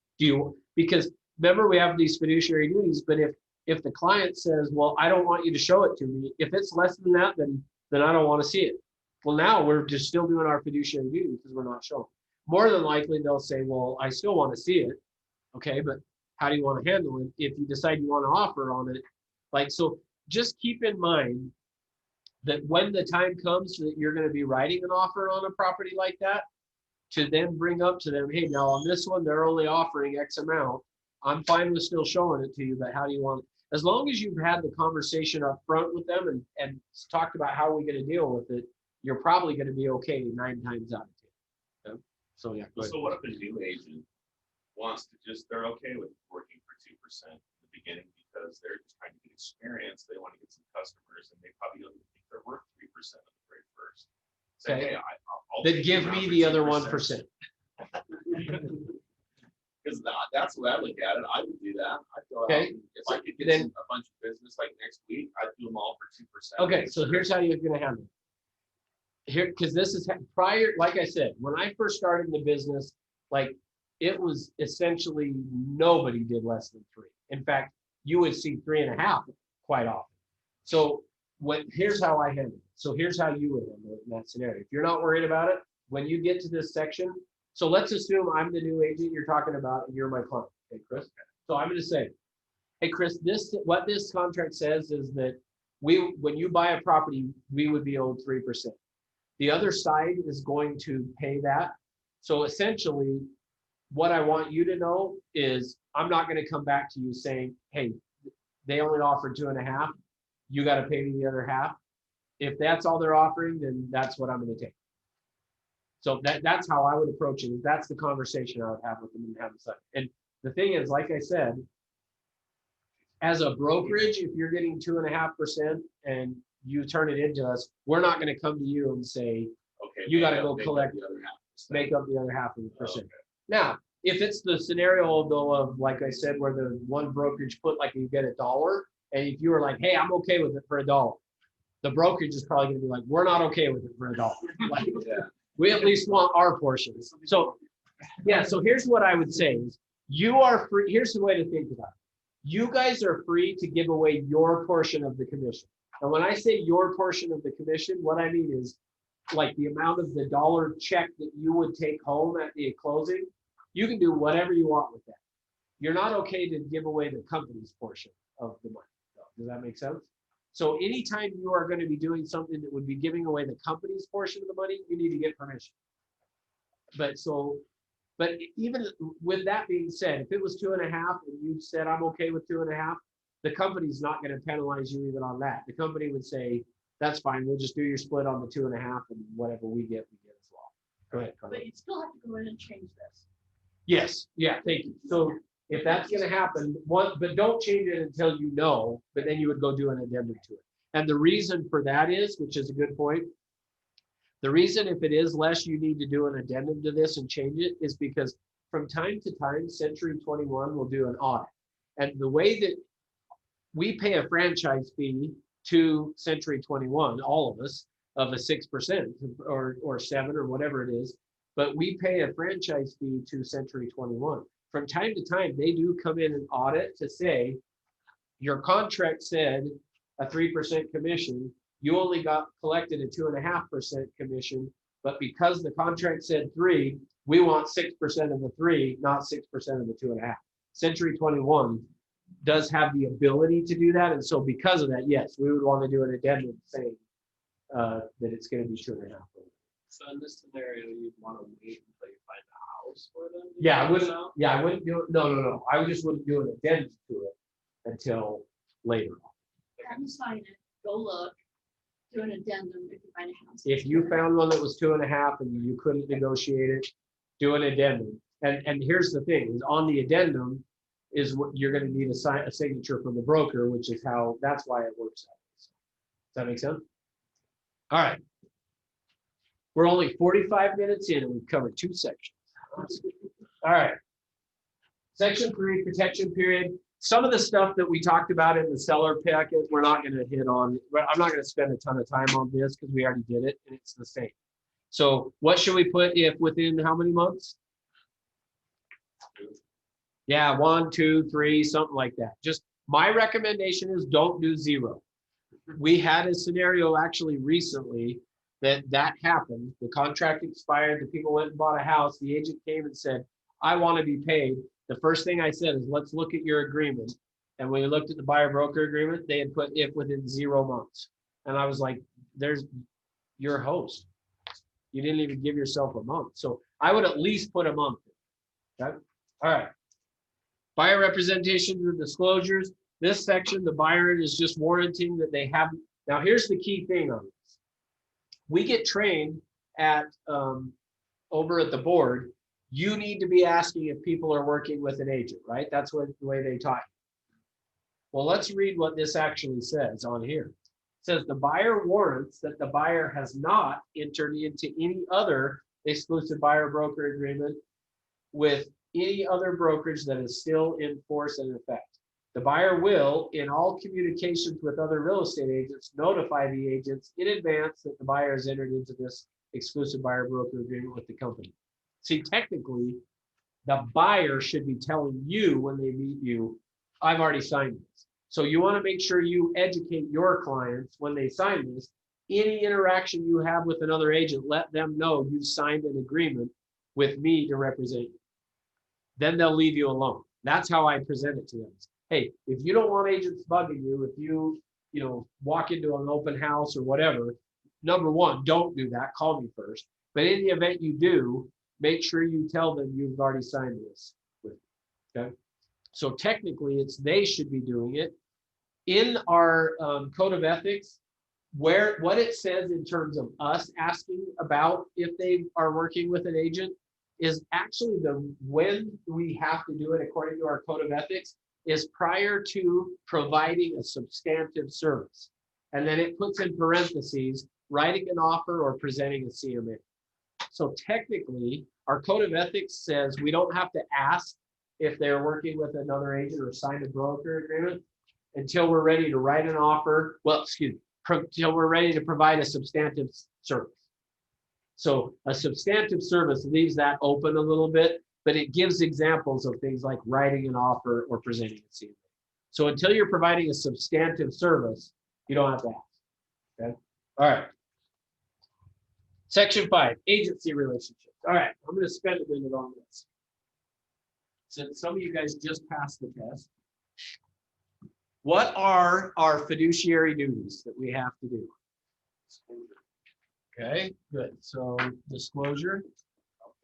Because remember, we have these fiduciary duties, but if the client says, well, I don't want you to show it to me, if it's less than that, then I don't want to see it. Well, now we're just still doing our fiduciary duty because we're not showing. More than likely, they'll say, well, I still want to see it. Okay, but how do you want to handle it if you decide you want to offer on it? Like, so just keep in mind that when the time comes that you're going to be writing an offer on a property like that, to then bring up to them, hey, now on this one, they're only offering X amount. I'm fine with still showing it to you, but how do you want it? As long as you've had the conversation up front with them and talked about how we're going to deal with it, you're probably going to be okay 9 times out of 10. Okay? So yeah. So what if a new agent wants to they're okay with working for 2% in the beginning because they're just trying to get experience. They want to get some customers and they probably don't think they're worth 3% of the very first. Say, Okay. hey, I'll Then take give you around me for the other 2%. 1%. Because that's the way I look at it. I would do that. I'd go Okay. out and if I could get Then- a bunch of business like next week, I'd do them all for 2%. Okay, so here's how you're going to handle it. Here, because this is prior, like I said, when I first started in the business, like it was essentially nobody did less than 3. In fact, you would see 3.5 quite often. So here's how I handle it. So here's how you would handle it in that scenario. If you're not worried about it, when you get to this section, so let's assume I'm the new agent you're talking about and you're my client. Okay, Chris. So I'm going to say, hey, Chris, what this contract says is that when you buy a property, we would be owed 3%. The other side is going to pay that. So essentially, what I want you to know is I'm not going to come back to you saying, hey, they only offered 2.5. You got to pay me the other half. If that's all they're offering, then that's what I'm going to take. So that's how I would approach it. That's the conversation I would have with them and have a. And the thing is, like I said, as a brokerage, if you're getting 2.5% and you turn it into us, we're not going to come to you and say, okay, you got to go make up collect, the other 0.5%. make up the other 0.5%. Okay. Now, if it's the scenario though of, like I said, where the one brokerage put like you get $1, and if you were like, hey, I'm okay with it for $1, the brokerage is probably going to be like, we're not okay with it for $1. Like, Yeah. we at least want our portions. So yeah, so here's what I would say is you are free. Here's the way to think about it. You guys are free to give away your portion of the commission. And when I say your portion of the commission, what I mean is like the amount of the dollar check that you would take home at the closing, you can do whatever you want with that. You're not okay to give away the company's portion of the money. Does that make sense? So anytime you are going to be doing something that would be giving away the company's portion of the money, you need to get permission. But even with that being said, if it was 2.5 and you said, I'm okay with 2.5, the company's not going to penalize you even on that. The company would say, that's fine, we'll just do your split on the 2.5 and whatever we get as well. Go ahead, Carla. But you still have to go in and change this. Yes, yeah, thank you. So if that's gonna happen, but don't change it until you know, but then you would go do an addendum to it. And the reason for that is, which is a good point, the reason if it is less, you need to do an addendum to this and change it is because from time to time, Century 21 will do an audit. And the way that we pay a franchise fee to Century 21, all of us, of a 6% or 7 or whatever it is, but we pay a franchise fee to Century 21. From time to time, they do come in and audit to say, your contract said a 3% commission, you only got collected a 2.5% commission, but because the contract said 3, we want 6% of the 3, not 6% of the 2.5. Century 21 does have the ability to do that, and so because of that, yes, we would want to do an addendum saying that it's going to be 2.5. So in this scenario, you'd want to wait until you find a house for them? Yeah, I wouldn't. Yeah, I wouldn't do it. No. I just wouldn't do an addendum to it until later. Have them sign it, go look, do an addendum if you find a house. If you found one that was 2.5 and you couldn't negotiate it, do an addendum. And here's the thing: is on the addendum is what you're going to need a signature from the broker, which is how that's why it works out. Does that make sense? All right. We're only 45 minutes in and we've covered 2 sections. All right. Section 3, protection period. Some of the stuff that we talked about in the seller packet, we're not going to hit on. I'm not going to spend a ton of time on this because we already did it and it's the same. So what should we put if within how many months? Yeah, 1, 2, 3, something like that. Just my recommendation is don't do 0. We had a scenario actually recently that happened. The contract expired. The people went and bought a house. The agent came and said, I want to be paid. The first thing I said is, let's look at your agreement. And when we looked at the buyer broker agreement, they had put if within 0 months. And I was like, there's your host. You didn't even give yourself a month. So I would at least put a month. Okay. All right. Buyer representations and disclosures. This section, the buyer is just warranting that they have. Now, here's the key thing on this. We get trained at over at the board. You need to be asking if people are working with an agent, right? That's the way they taught you. Well, let's read what this actually says on here. It says the buyer warrants that the buyer has not entered into any other exclusive buyer broker agreement with any other brokerage that is still in force and effect. The buyer will, in all communications with other real estate agents, notify the agents in advance that the buyer has entered into this exclusive buyer broker agreement with the company. See, technically, the buyer should be telling you when they meet you, I've already signed this. So you want to make sure you educate your clients when they sign this. Any interaction you have with another agent, let them know you signed an agreement with me to represent you. Then they'll leave you alone. That's how I present it to them. Hey, if you don't want agents bugging you, if you walk into an open house or whatever, number one, don't do that. Call me first. But in the event you do, make sure you tell them you've already signed this with me. Okay. So technically, they should be doing it. In our code of ethics, what it says in terms of us asking about if they are working with an agent is actually when we have to do it according to our code of ethics is prior to providing a substantive service. And then it puts in parentheses, writing an offer or presenting a CMA. So technically, our code of ethics says we don't have to ask if they're working with another agent or sign a broker agreement until we're ready to write an offer. Well, until we're ready to provide a substantive service. So a substantive service leaves that open a little bit, but it gives examples of things like writing an offer or presenting a CMA. So until you're providing a substantive service, you don't have to ask. Okay. All right. Section 5, agency relationships. All right, I'm going to spend a minute on this. Since some of you guys just passed the test, what are our fiduciary duties that we have to do? Okay, good. So disclosure,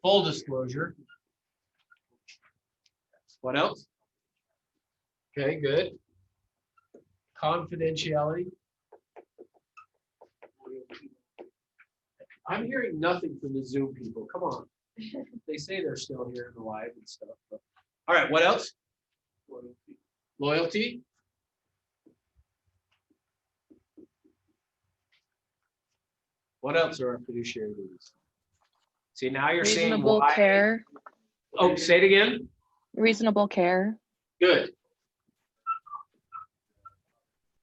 full disclosure. What else? Okay, good. Confidentiality. I'm hearing nothing from the Zoom people. Come on. They say they're still here in the live and stuff. But. All right, what else? Loyalty. What else are our fiduciary duties? See, now you're saying Reasonable why. care. Oh, say it again. Reasonable care. Good.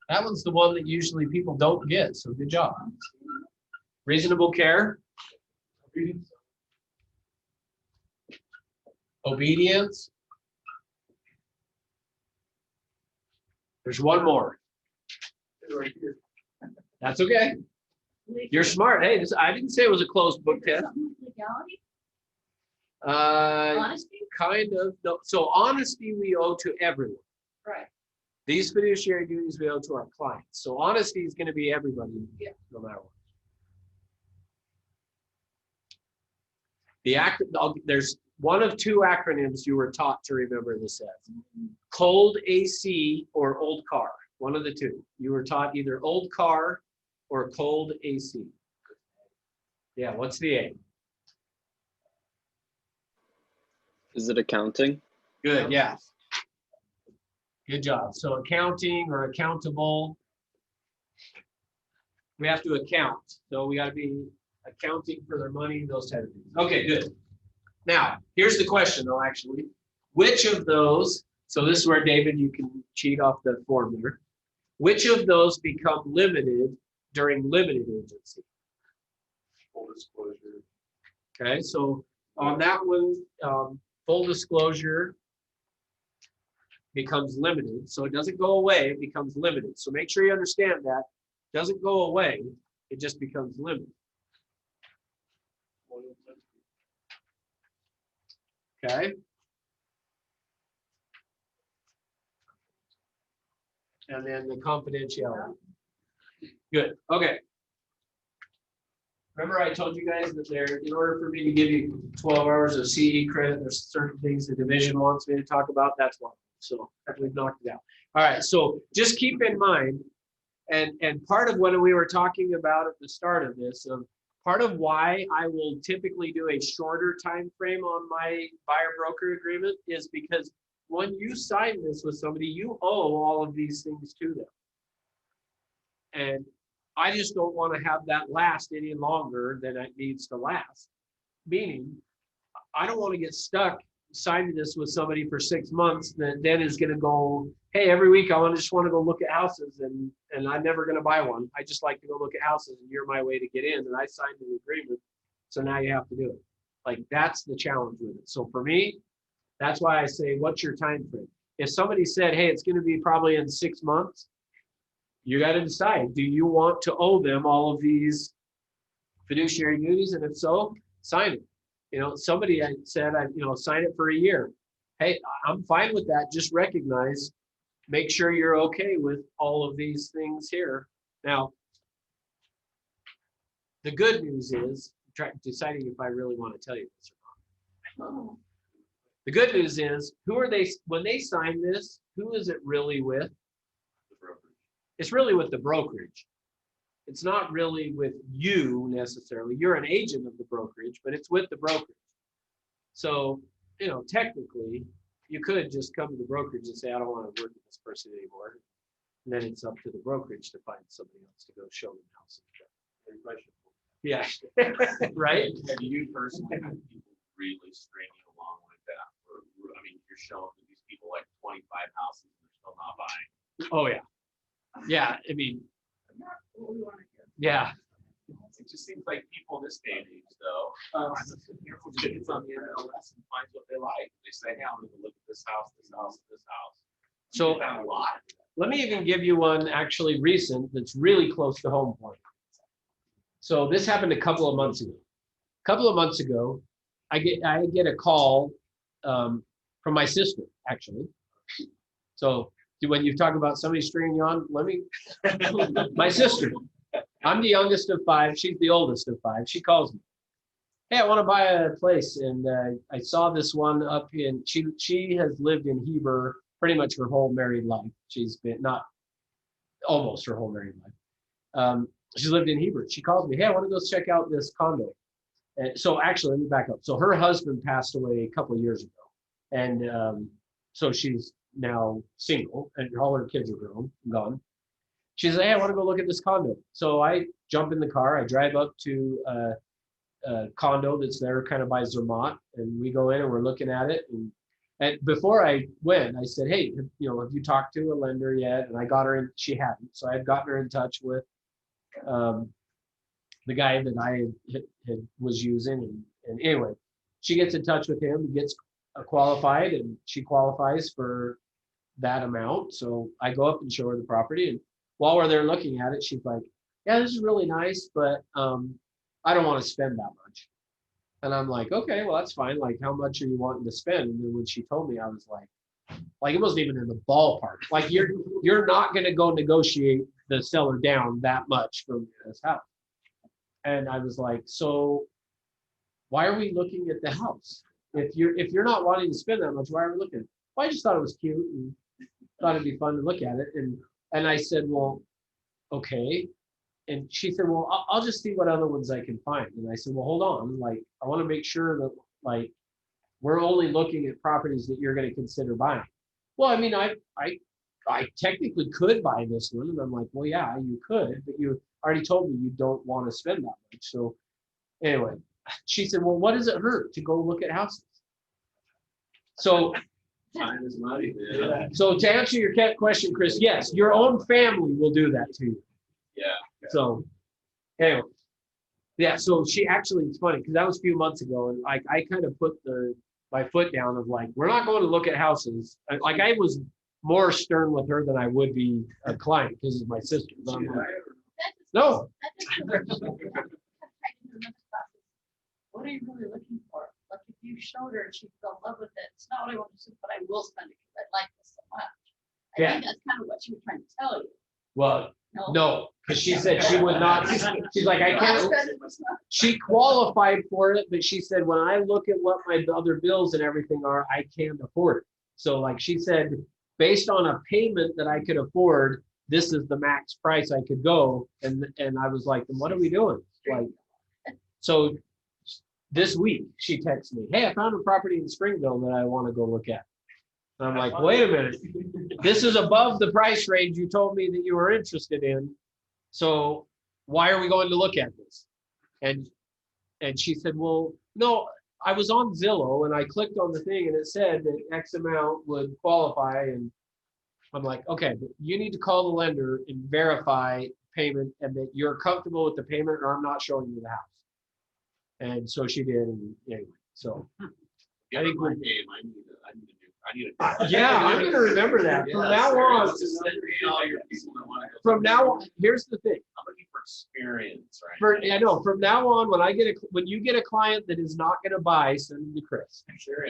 That one's the one that usually people don't get, so good job. Reasonable care. Obedience. There's one more. That's okay. You're smart. Hey, I didn't say it was a closed book test. Legality, Uh, honesty, kind of. No. So honesty we owe to everyone. right, These fiduciary duties we owe to our clients. So honesty is going to be everybody, no matter what. There's one of two acronyms you were taught to remember this as. Cold AC or old car. One of the two. You were taught either old car or cold AC. Yeah, what's the A? Is it accounting? Good, yeah. Good job. So accounting or accountable. We have to account. So we got to be accounting for their money, those type of things. Okay, good. Now, here's the question though, actually. Which of those, so this is where, David, you can cheat off the form there. Which of those become limited during limited agency? Full disclosure. Okay, so on that one, full disclosure becomes limited. So it doesn't go away, it becomes limited. So make sure you understand that. It doesn't go away, it just becomes limited. Okay. And then the confidentiality. Good, okay. Remember I told you guys that in order for me to give you 12 hours of CE credit, there's certain things the division wants me to talk about, that's one. So we've knocked it out. All right, so just keep in mind, and part of what we were talking about at the start of this, part of why I will typically do a shorter time frame on my buyer broker agreement is because when you sign this with somebody, you owe all of these things to them. And I just don't want to have that last any longer than it needs to last. Meaning, I don't want to get stuck signing this with somebody for 6 months that then is going to go, hey, every week I just want to go look at houses and I'm never going to buy one. I just like to go look at houses and you're my way to get in and I signed an agreement. So now you have to do it. Like that's the challenge with it. So for me, that's why I say, what's your time frame? If somebody said, hey, it's going to be probably in 6 months, you got to decide, do you want to owe them all of these fiduciary duties? And if so, sign it. You know, somebody said, sign it for a year. Hey, I'm fine with that. Just recognize, make sure you're okay with all of these things here. Now, the good news is, deciding if I really want to tell you this or not. oh, The good news is, who are they, when they sign this, who is it really with? The brokerage. It's really with the brokerage. It's not really with you necessarily. You're an agent of the brokerage, but it's with the brokerage. So, technically, you could just come to the brokerage and say, I don't want to work with this person anymore. And then it's up to the brokerage to find somebody else to go show them houses. Yeah, right? Have you personally had people really string you along with that? Or, you're showing these people like 25 houses and they're still not buying. Oh, yeah. Yeah, not what we want to hear. yeah. It just seems like people this day and age, though, it's on the MLS and finds what they like. They say, hey, I'm going to look at this house, this house, this house. So They found a lot. let me even give you one actually recent that's really close to home point. So this happened a couple of months ago. I get a call from my sister, actually. So when you talk about somebody stringing you on, my sister. I'm the youngest of 5. She's the oldest of 5. She calls me. Hey, I want to buy a place, and I saw this one up in. She has lived in Heber pretty much her whole married life. She's been not almost her whole married life. She's lived in Heber. She calls me. Hey, I want to go check out this condo. And so actually, let me back up. So her husband passed away a couple of years ago, and so she's now single, and all her kids are gone. She says, "Hey, I want to go look at this condo." So I jump in the car. I drive up to a condo that's there, kind of by Zermatt, and we go in and we're looking at it. And before I went, I said, "Hey, have you talked to a lender yet?" And I got her in. She hadn't, so I had gotten her in touch with the guy that I was using, and anyway, she gets in touch with him, gets qualified, and she qualifies for that amount. So I go up and show her the property, and while we're there looking at it, she's like, "Yeah, this is really nice, but I don't want to spend that much." And I'm like, "Okay, well, that's fine. Like, how much are you wanting to spend?" And then when she told me, I was like it wasn't even in the ballpark. Like, you're not going to go negotiate the seller down that much from this house. And I was like, "So why are we looking at the house? If you're not wanting to spend that much, why are we looking?" Well, I just thought it was cute and thought it'd be fun to look at it. And I said, "Well, okay." And she said, "Well, I'll just see what other ones I can find." And I said, "Well, hold on. Like, I want to make sure that, like, we're only looking at properties that you're going to consider buying." Well, I mean, I technically could buy this one. And I'm like, "Well, yeah, you could, but you already told me you don't want to spend that much." So anyway, she said, "Well, what does it hurt to go look at houses?" So Time is money, man. Yeah. So to answer your question, Chris, yes, your own family will do that to you. Yeah. So anyway, yeah, so she actually, it's funny because that was a few months ago, and I kind of put my foot down of like, we're not going to look at houses. Like, I was more stern with her than I would be a client because it's my sister. But I'm like, no. What are you really looking for? Like, if you showed her and she fell in love with it, it's not what I want to do, but I will spend it because I like this so much. I Yeah. think that's kind of what she was trying to tell you. Well, No. no, because she said she would not. She's like, I can't. She qualified for it, but she said, when I look at what my other bills and everything are, I can't afford it. So, like, she said, based on a payment that I could afford, this is the max price I could go. And I was like, then what are we doing? Like, so this week she texted me, "Hey, I found a property in Springville that I want to go look at." And I'm like, "Wait a minute, this is above the price range you told me that you were interested in. So why are we going to look at this?" And she said, "Well, no, I was on Zillow and I clicked on the thing and it said that X amount would qualify." And I'm like, "Okay, but you need to call the lender and verify payment and that you're comfortable with the payment, or I'm not showing you the house." And so she did. And anyway, so I think my game. I need a. yeah, I'm gonna remember that from now on. From now on, here's the thing. I'm looking for experience, right? I know. From now on, when you get a client that is not gonna buy, send them to Chris. Sure.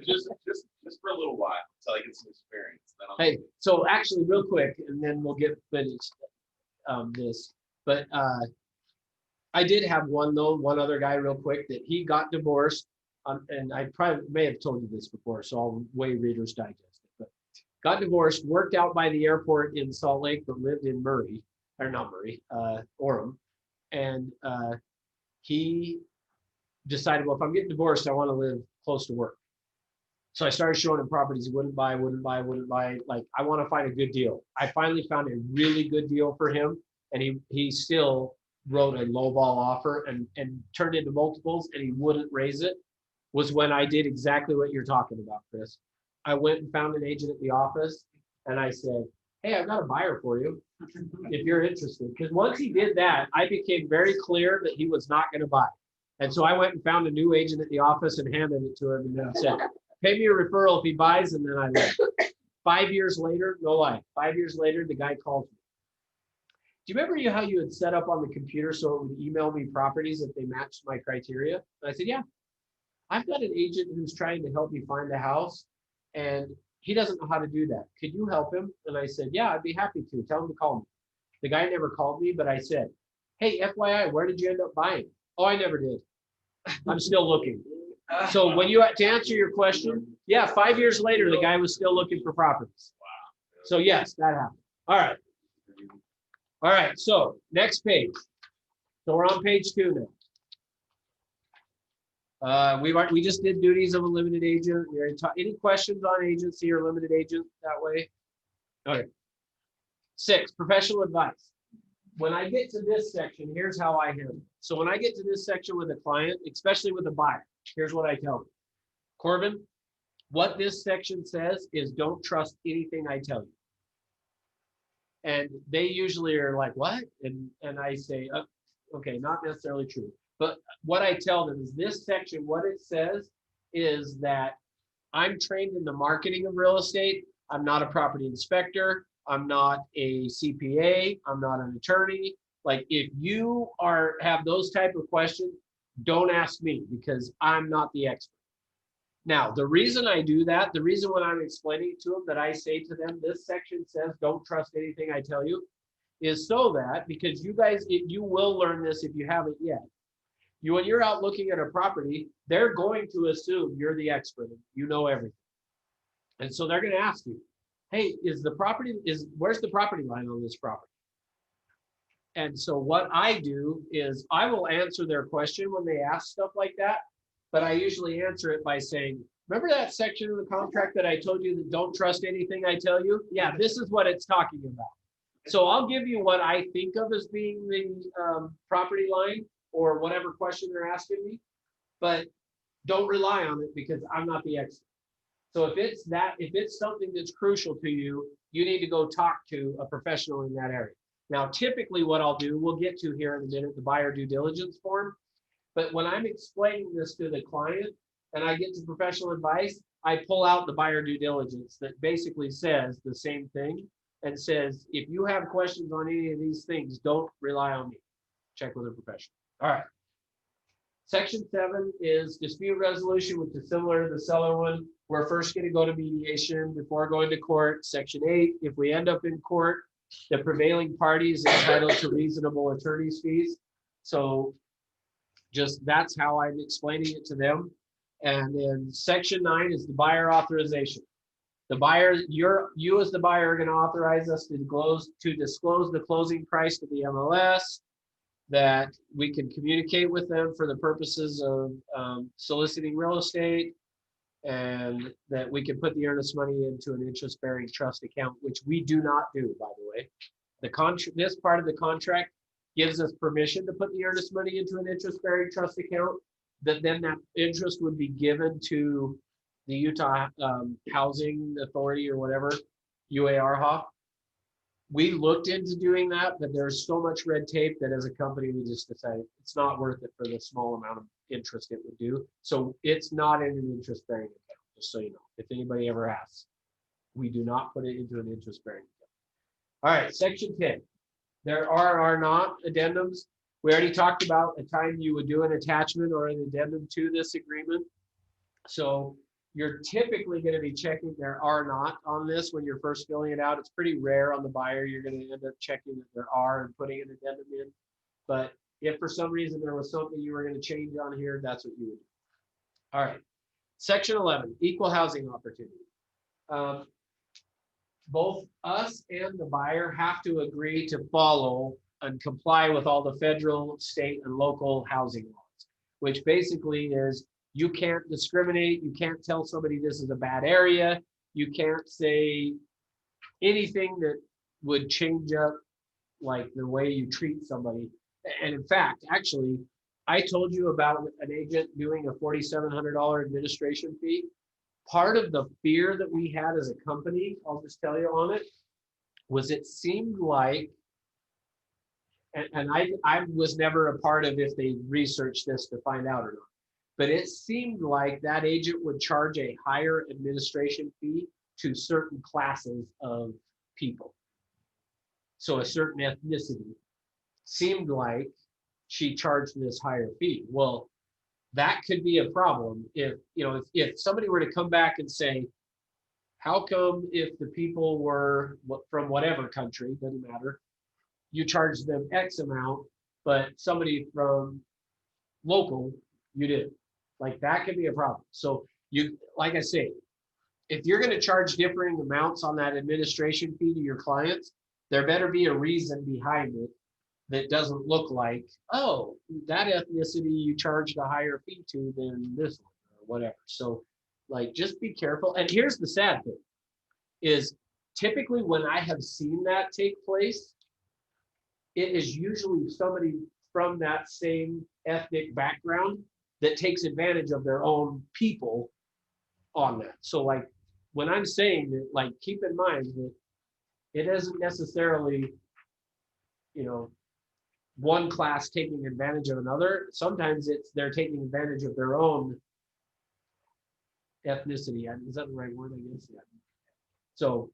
just for a little while until I get some experience. Then I'll Hey, so actually, real quick, and then we'll get finished this. But I did have one other guy real quick that he got divorced, and I probably may have told you this before, so I'll way Reader's Digest it. But got divorced, worked out by the airport in Salt Lake, but lived in Orem, and he decided, well, if I'm getting divorced, I want to live close to work. So I started showing him properties he wouldn't buy. Like, I want to find a good deal. I finally found a really good deal for him, and he still wrote a lowball offer and turned into multiples, and he wouldn't raise it. Was when I did exactly what you're talking about, Chris. I went and found an agent at the office, and I said, "Hey, I've got a buyer for you if you're interested." Because once he did that, I became very clear that he was not going to buy. And so I went and found a new agent at the office and handed it to him, and then said, "Pay me a referral if he buys," and then I left. 5 years later, no lie, 5 years later, the guy calls me. you remember how you had set up on the computer so it would email me properties if they matched my criteria? And I said, yeah. I've got an agent who's trying to help me find a house and he doesn't know how to do that. Could you help him? And I said, yeah, I'd be happy to. Tell him to call me. The guy never called me, but I said, hey, FYI, where did you end up buying? Oh, I never did. I'm still looking. So when you, to answer your question, yeah, 5 years later, the guy was still looking for properties. So yes, that happened. All right. All right, so next page. So we're on page 2 now. We just did duties of a limited agent. We already any questions on agency or limited agent that way? Okay. 6, professional advice. When I get to this section, here's how I handle it. So when I get to this section with a client, especially with a buyer, here's what I tell them. Corbin, what this section says is don't trust anything I tell you. And they usually are like, what? And I say, okay, not necessarily true. But what I tell them is this section, what it says is that I'm trained in the marketing of real estate. I'm not a property inspector. I'm not a CPA. I'm not an attorney. Like if you have those type of questions, don't ask me because I'm not the expert. Now, the reason I do that, the reason when I'm explaining to them that I say to them, this section says, don't trust anything I tell you, is so that, because you guys, you will learn this if you haven't yet. When you're out looking at a property, they're going to assume you're the expert, you know everything. And so they're going to ask you, hey, where's the property line on this property? And so what I do is I will answer their question when they ask stuff like that. But I usually answer it by saying, remember that section of the contract that I told you that don't trust anything I tell you? Yeah, this is what it's talking about. So I'll give you what I think of as being the property line or whatever question they're asking me, but don't rely on it because I'm not the expert. So if it's something that's crucial to you, you need to go talk to a professional in that area. Now, typically what I'll do, we'll get to here in a minute, the buyer due diligence form. But when I'm explaining this to the client and I get to professional advice, I pull out the buyer due diligence that basically says the same thing and says, if you have questions on any of these things, don't rely on me. Check with a professional. All right. Section 7 is dispute resolution, which is similar to the seller one. We're first going to go to mediation before going to court. Section 8, if we end up in court, the prevailing party is entitled to reasonable attorney's fees. So just that's how I'm explaining it to them. And then section 9 is the buyer authorization. The buyer, you as the buyer are going to authorize us to disclose the closing price to the MLS, that we can communicate with them for the purposes of soliciting real estate, and that we can put the earnest money into an interest-bearing trust account, which we do not do, by the way. This part of the contract gives us permission to put the earnest money into an interest-bearing trust account, that interest would be given to the Utah Housing Authority or whatever, UARHA. We looked into doing that, but there's so much red tape that as a company, we just decided it's not worth it for the small amount of interest it would do. So it's not in an interest-bearing account, just so you know, if anybody ever asks. We do not put it into an interest-bearing account. All right, section 10. There are not addendums. We already talked about a time you would do an attachment or an addendum to this agreement. So you're typically going to be checking there are not on this when you're first filling it out. It's pretty rare on the buyer. You're going to end up checking that there are and putting an addendum in. But if for some reason there was something you were going to change on here, that's what you would do. All right. Section 11, equal housing opportunity. Both us and the buyer have to agree to follow and comply with all the federal, state, and local housing laws, which basically is you can't discriminate. You can't tell somebody this is a bad area. You can't say anything that would change up like the way you treat somebody. And in fact, actually, I told you about an agent doing a $4,700 administration fee. Part of the fear that we had as a company, I'll just tell you on it, was it seemed like, and I was never a part of if they researched this to find out or not, but it seemed like that agent would charge a higher administration fee to certain classes of people. so a certain ethnicity, seemed like she charged this higher fee. Well, that could be a problem if, if somebody were to come back and say, how come if the people were from whatever country, doesn't matter, you charge them X amount, but somebody from local, you didn't. Like that could be a problem. So like I say, if you're going to charge differing amounts on that administration fee to your clients, there better be a reason behind it that doesn't look like, oh, that ethnicity you charged a higher fee to than this one or whatever. So like, just be careful. And here's the sad thing is typically when I have seen that take place, it is usually somebody from that same ethnic background that takes advantage of their own people on that. So like when I'm saying that, like, keep in mind that it isn't necessarily, one class taking advantage of another. Sometimes they're taking advantage of their own ethnicity. Is that the right word? I guess. Yeah. So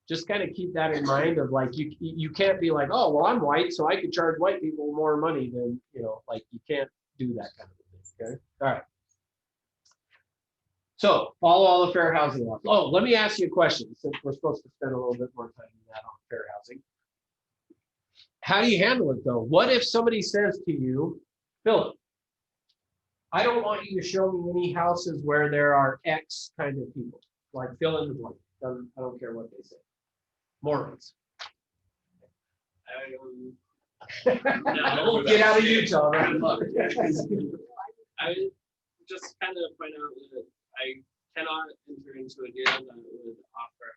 just kind of keep that in mind of like, you can't be like, oh, well, I'm white, so I could charge white people more money than, like you can't do that kind of thing. Okay. All right. So follow all the fair housing laws. Oh, let me ask you a question since we're supposed to spend a little bit more time on that on fair housing. How do you handle it though? What if somebody says to you, Philip, I don't want you to show me any houses where there are X kind of people, like fill in the blank. I don't care what they say. Mormons. No. Get out of Utah, right? I just kind of point out that I cannot enter into a deal that would offer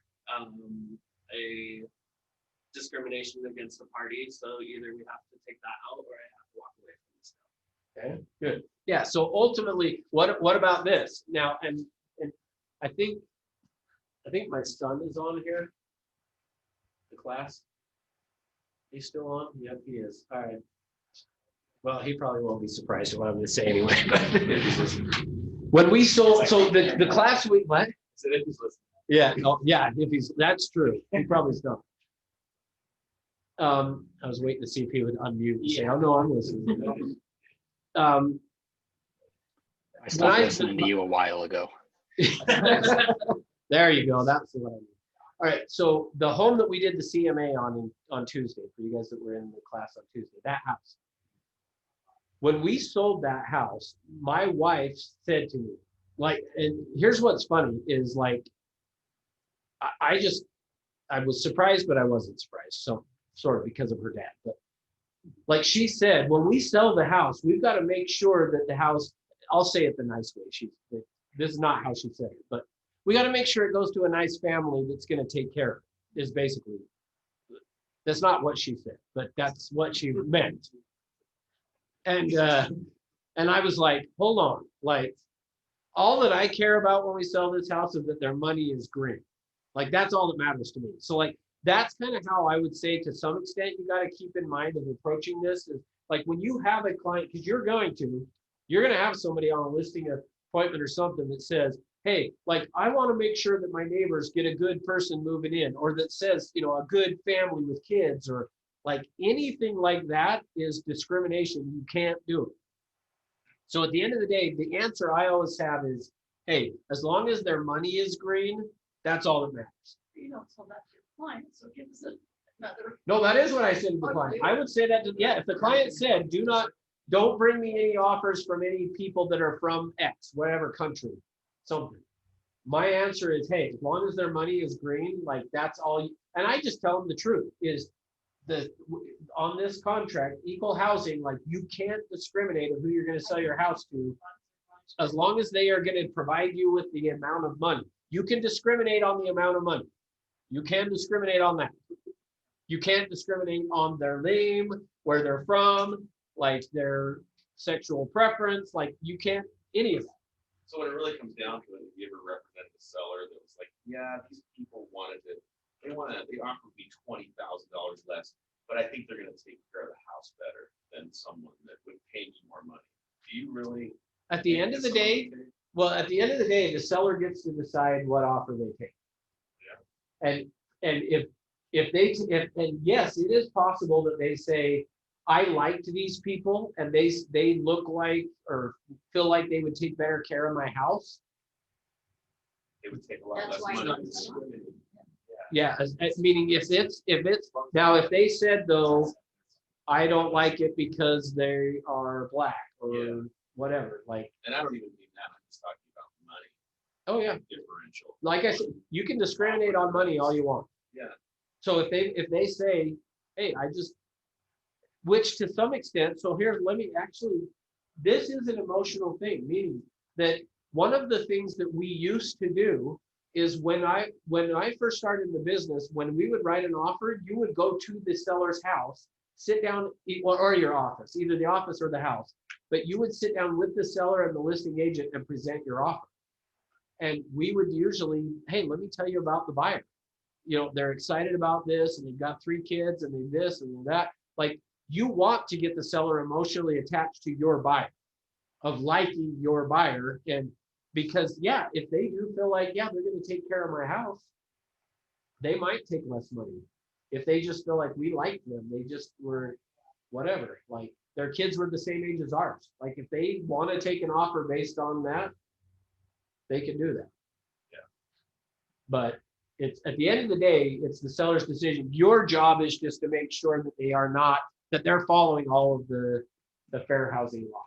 a discrimination against the party. So either we have to take that out or I have to walk away from this stuff. Okay, good. Yeah, so ultimately, what about this? Now, and I think my son is on here. The class. He's still on? Yep, he is. All right. Well, he probably won't be surprised at what I'm going to say anyway. When we sold, so the class we what? So if he's listening. Yeah, oh, yeah, that's true. He probably still. I was waiting to see if he would unmute and say, "Oh no, I'm listening." I stopped listening to you a while ago. There you go. That's what I mean. All right. So the home that we did the CMA on Tuesday, for you guys that were in the class on Tuesday, that house. When we sold that house, my wife said to me, like, and here's what's funny is like, I was surprised, but I wasn't surprised. So sort of because of her dad, but like she said, when we sell the house, we've got to make sure that the house, I'll say it the nice way. This is not how she said it, but we got to make sure it goes to a nice family that's going to take care of it, is basically, that's not what she said, but that's what she meant. And I was like, hold on, like all that I care about when we sell this house is that their money is green. Like that's all that matters to me. So like, that's kind of how I would say to some extent, you got to keep in mind of approaching this is like when you have a client, because you're going to have somebody on a listing appointment or something that says, hey, like I want to make sure that my neighbors get a good person moving in, or that says, a good family with kids, or like anything like that is discrimination. You can't do it. So at the end of the day, the answer I always have is, hey, as long as their money is green, that's all that matters. You don't sell that to your client, so give us another. No, that is what I said to the client. I would say that, if the client said, don't bring me any offers from any people that are from X, whatever country, something. My answer is, hey, as long as their money is green, like that's all. And I just tell them the truth is on this contract, equal housing, like you can't discriminate on who you're going to sell your house to, as long as they are going to provide you with the amount of money. You can discriminate on the amount of money. You can discriminate on that. You can't discriminate on their name, where they're from, like their sexual preference, like you can't, any of that. So when it really comes down to it, if you ever represent the seller that was like, yeah, these people they offered me $20,000 less, but I think they're going to take care of the house better than someone that would pay me more money. Do you really? At the end of the day, the seller gets to decide what offer they take. Yeah. And and yes, it is possible that they say, I liked these people and they look like or feel like they would take better care of my house. It would take a lot That's less why money. it's not. Yeah, meaning if now if they said though, I don't like it because they are black or Yeah. whatever, like, And I don't even mean that, I'm just talking about the money oh yeah, differential. like I said, you can discriminate on money all you want. Yeah. So if they say, hey, which to some extent, so here, this is an emotional thing, meaning that one of the things that we used to do is when I first started in the business, when we would write an offer, you would go to the seller's house, sit down, or your office, either the office or the house, but you would sit down with the seller and the listing agent and present your offer. And we would usually, hey, let me tell you about the buyer. You know, they're excited about this and they've got 3 kids and they this and that. Like, you want to get the seller emotionally attached to your buyer, of liking your buyer. And because, yeah, if they do feel like, yeah, they're going to take care of my house, they might take less money. If they just feel like we like them, they just were whatever, like their kids were the same age as ours. Like if they want to take an offer based on that, they can do that. Yeah. But it's at the end of the day, it's the seller's decision. Your job is just to make sure that they're following all of the fair housing law.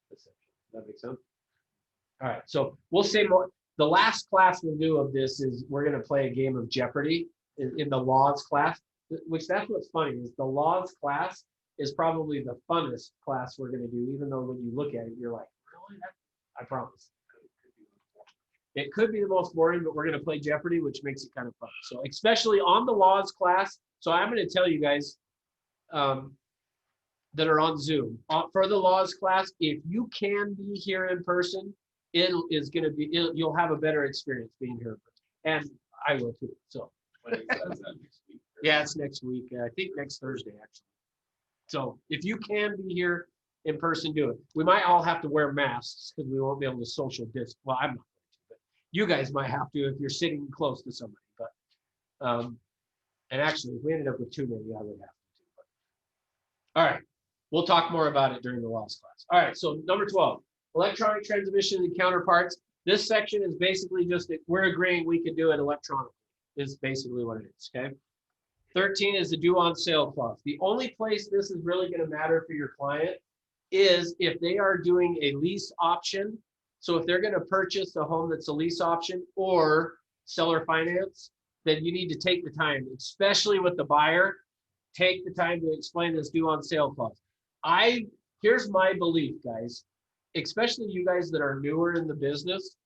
Does that make sense? All right, so we'll say more. The last class we'll do of this is we're going to play a game of Jeopardy in the laws class, which that's what's funny is the laws class is probably the funnest class we're going to do, even though when you look at it, you're like, really? I promise. It could be the most boring, but we're going to play Jeopardy, which makes it kind of fun. So especially on the laws class. So I'm going to tell you guys that are on Zoom for the laws class, if you can be here in person, you'll have a better experience being here in person. And I will too. So When is that next week? yeah, it's next week. I think next Thursday, actually. So if you can be here in person, do it. We might all have to wear masks because we won't be able to social distance. Well, I'm not going to, but you guys might have to if you're sitting close to somebody. But and actually, if we ended up with too many, I would have to. But. All right, we'll talk more about it during the laws class. All right, so number 12, electronic transmission and counterparts. This section is basically just that we're agreeing we can do it electronically. Is basically what it is. Okay. 13 is the due on sale clause. The only place this is really going to matter for your client is if they are doing a lease option. So if they're going to purchase a home that's a lease option or seller finance, then you need to take the time, especially with the buyer, take the time to explain this due on sale clause. Here's my belief, guys, especially you guys that are newer in the business.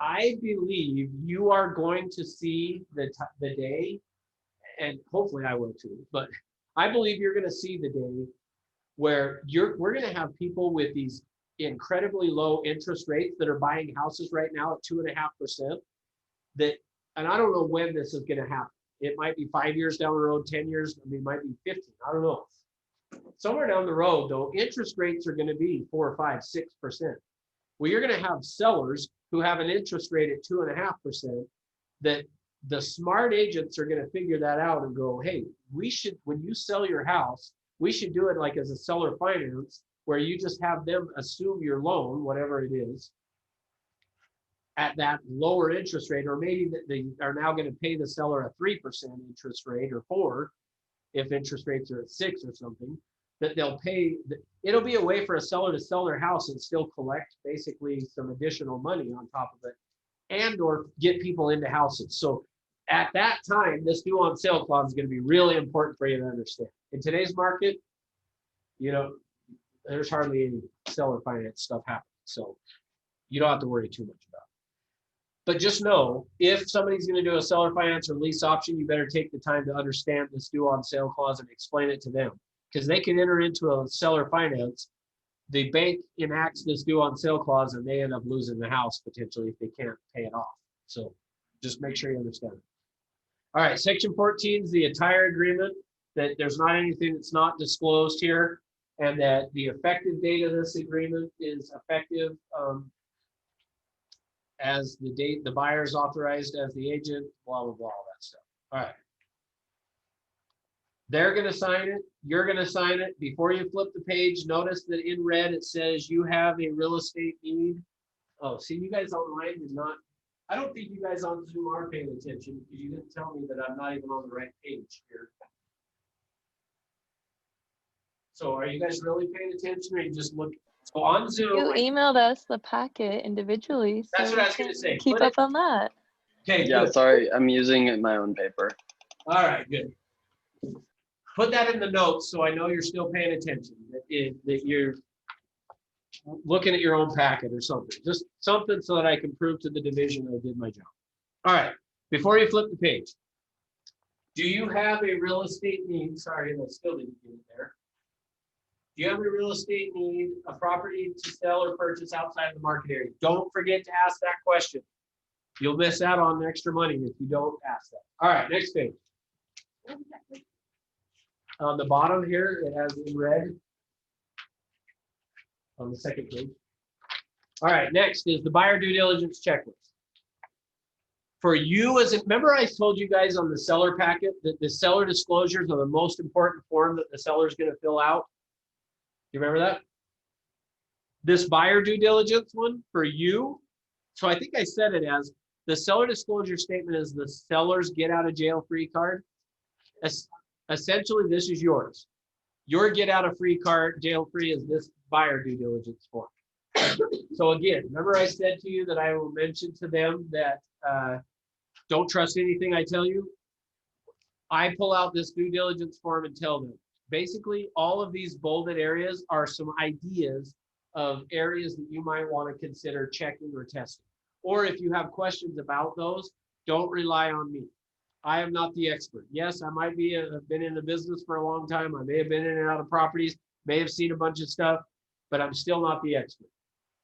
I believe you are going to see the day, and hopefully I will too, but I believe you're going to see the day where we're going to have people with these incredibly low interest rates that are buying houses right now at 2.5%. And I don't know when this is going to happen. It might be 5 years down the road, 10 years. I mean, it might be 15. I don't know. Somewhere down the road, though, interest rates are going to be 4, 5, 6%. Well, you're going to have sellers who have an interest rate at 2.5% that the smart agents are going to figure that out and go, hey, when you sell your house, we should do it like as a seller finance, where you just have them assume your loan, whatever it is, at that lower interest rate, or maybe that they are now going to pay the seller a 3% interest rate or 4%, if interest rates are at 6% or something, that they'll pay. It'll be a way for a seller to sell their house and still collect basically some additional money on top of it, and or get people into houses. So at that time, this due on sale clause is going to be really important for you to understand. In today's market, there's hardly any seller finance stuff happening. So you don't have to worry too much about it. But just know, if somebody's going to do a seller finance or lease option, you better take the time to understand this due on sale clause and explain it to them. Because they can enter into a seller finance, the bank enacts this due on sale clause, and they end up losing the house potentially if they can't pay it off. So just make sure you understand it. All right, section 14 is the entire agreement, that there's not anything that's not disclosed here, and that the effective date of this agreement is effective as the date the buyer is authorized as the agent, blah, blah, blah, all that stuff. All right. They're gonna sign it, you're gonna sign it. Before you flip the page, notice that in red it says you have a real estate need. Oh, see, you guys online did not, I don't think you guys on Zoom are paying attention because you didn't tell me that I'm not even on the right page here. So are you guys really paying attention or you just look? So on Zoom, You emailed us the packet individually. That's so what I we was gonna can say. Keep Put up on that. okay, Yeah, good. sorry, I'm using my own paper. All right, good. Put that in the notes so I know you're still paying attention, that you're looking at your own packet or something. Just something so that I can prove to the division I did my job. All right, before you flip the page, do you have a real estate need? Sorry, I still didn't get it there. Do you have a real estate need, a property to sell or purchase outside the market area? Don't forget to ask that question. You'll miss out on extra money if you don't ask that. All right, next page. On the bottom here, it has in red on the second page. All right, next is the buyer due diligence checklist. For you as a, remember I told you guys on the seller packet that the seller disclosures are the most important form that the seller is going to fill out. You remember that? This buyer due diligence one for you. So I think I said it as the seller disclosure statement is the seller's get out of jail free card. Essentially, this is yours. Your get out of free card, jail free, is this buyer due diligence form. So again, remember I said to you that I will mention to them that don't trust anything I tell you. I pull out this due diligence form and tell them. Basically, all of these bolded areas are some ideas of areas that you might want to consider checking or testing. Or if you have questions about those, don't rely on me. I am not the expert. Yes, I might be have been in the business for a long time. I may have been in and out of properties, may have seen a bunch of stuff, but I'm still not the expert.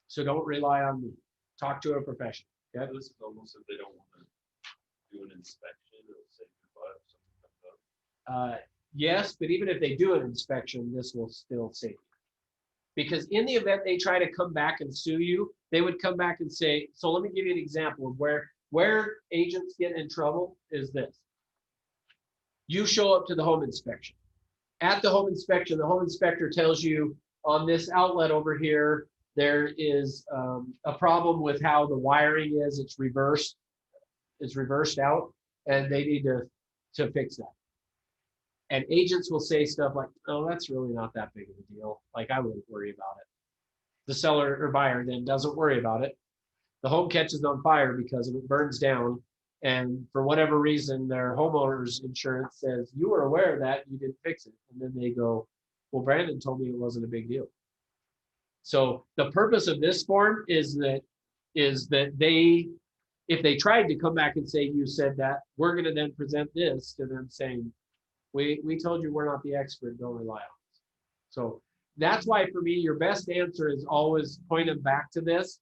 So don't rely on me. Talk to a professional. Okay? This is almost if they don't want to do an inspection or say goodbye if something comes up. Yes, but even if they do an inspection, this will still save you. Because in the event they try to come back and sue you, they would come back and say, so let me give you an example of where agents get in trouble is this. You show up to the home inspection. At the home inspection, the home inspector tells you on this outlet over here, there is a problem with how the wiring is. It's reversed. It's reversed out, and they need to fix that. And agents will say stuff like, oh, that's really not that big of a deal. Like, I wouldn't worry about it. The seller or buyer then doesn't worry about it. The home catches on fire because it burns down. And for whatever reason, their homeowner's insurance says, you were aware of that, you didn't fix it. And then they go, well, Brandon told me it wasn't a big deal. So the purpose of this form is that they, if they tried to come back and say, you said that, we're going to then present this to them saying, we told you we're not the expert, don't rely on us. So that's why for me, your best answer is always point them back to this.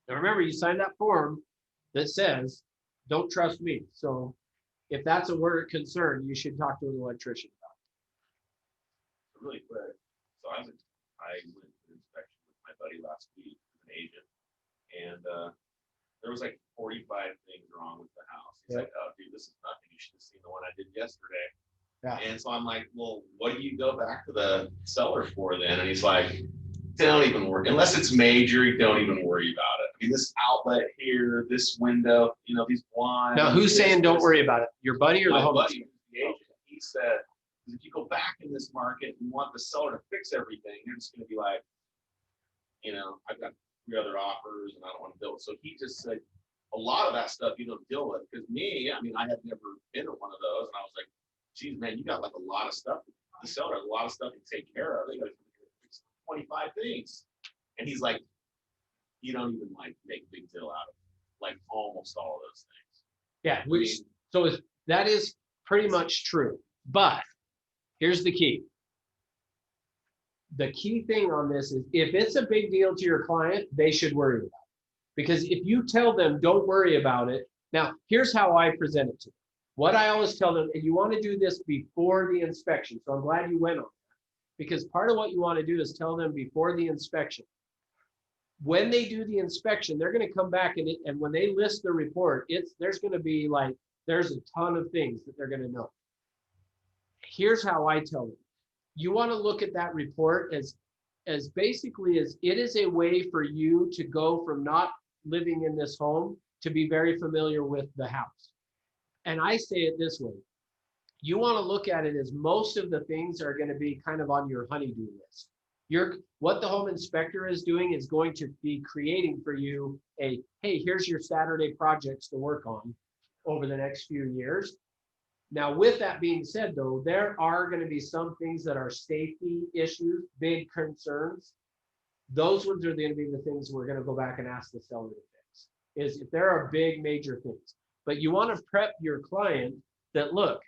Now remember, you signed that form that says, don't trust me. So if that's a word concern, you should talk to an electrician about it. Really quick. So I went to an inspection with my buddy last week as an agent, and there was like 45 things wrong with the house. He's like, oh, dude, this is nothing. You should have seen the one I did yesterday. Yeah. And so I'm like, well, what do you go back to the seller for then? And he's like, don't even worry. Unless it's major, don't even worry about it. I mean, this outlet here, this window, you know, these blinds. Now, who's saying don't worry about it? Your buddy or the My home? buddy, the agent, he said, if you go back in this market and want the seller to fix everything, you're just going to be like, you know, I've got 3 other offers and I don't want to build. So he just said, a lot of that stuff you don't deal with. Because me, I mean, I had never been in one of those. And I was like, geez, man, you got like a lot of stuff. The seller has a lot of stuff to take care of. They got to fix 25 things. And he's like, you don't even like make a big deal out of like almost all of those things. Yeah, that is pretty much true. But here's the key. The key thing on this is if it's a big deal to your client, they should worry about it. Because if you tell them, don't worry about it. Now, here's how I present it to them. What I always tell them, and you want to do this before the inspection. So I'm glad you went on that. Because part of what you want to do is tell them before the inspection. When they do the inspection, they're going to come back and when they list the report, there's going to be like, there's a ton of things that they're going to know. here's how I tell them. You want to look at that report as basically as it is a way for you to go from not living in this home to be very familiar with the house. And I say it this way. You want to look at it as most of the things are going to be kind of on your honey-do list. What the home inspector is doing is going to be creating for you a, hey, here's your Saturday projects to work on over the next few years. Now, with that being said, though, there are going to be some things that are safety issues, big concerns. Those ones are going to be the things we're going to go back and ask the seller to fix, is if there are big major things. But you want to prep your client that, look,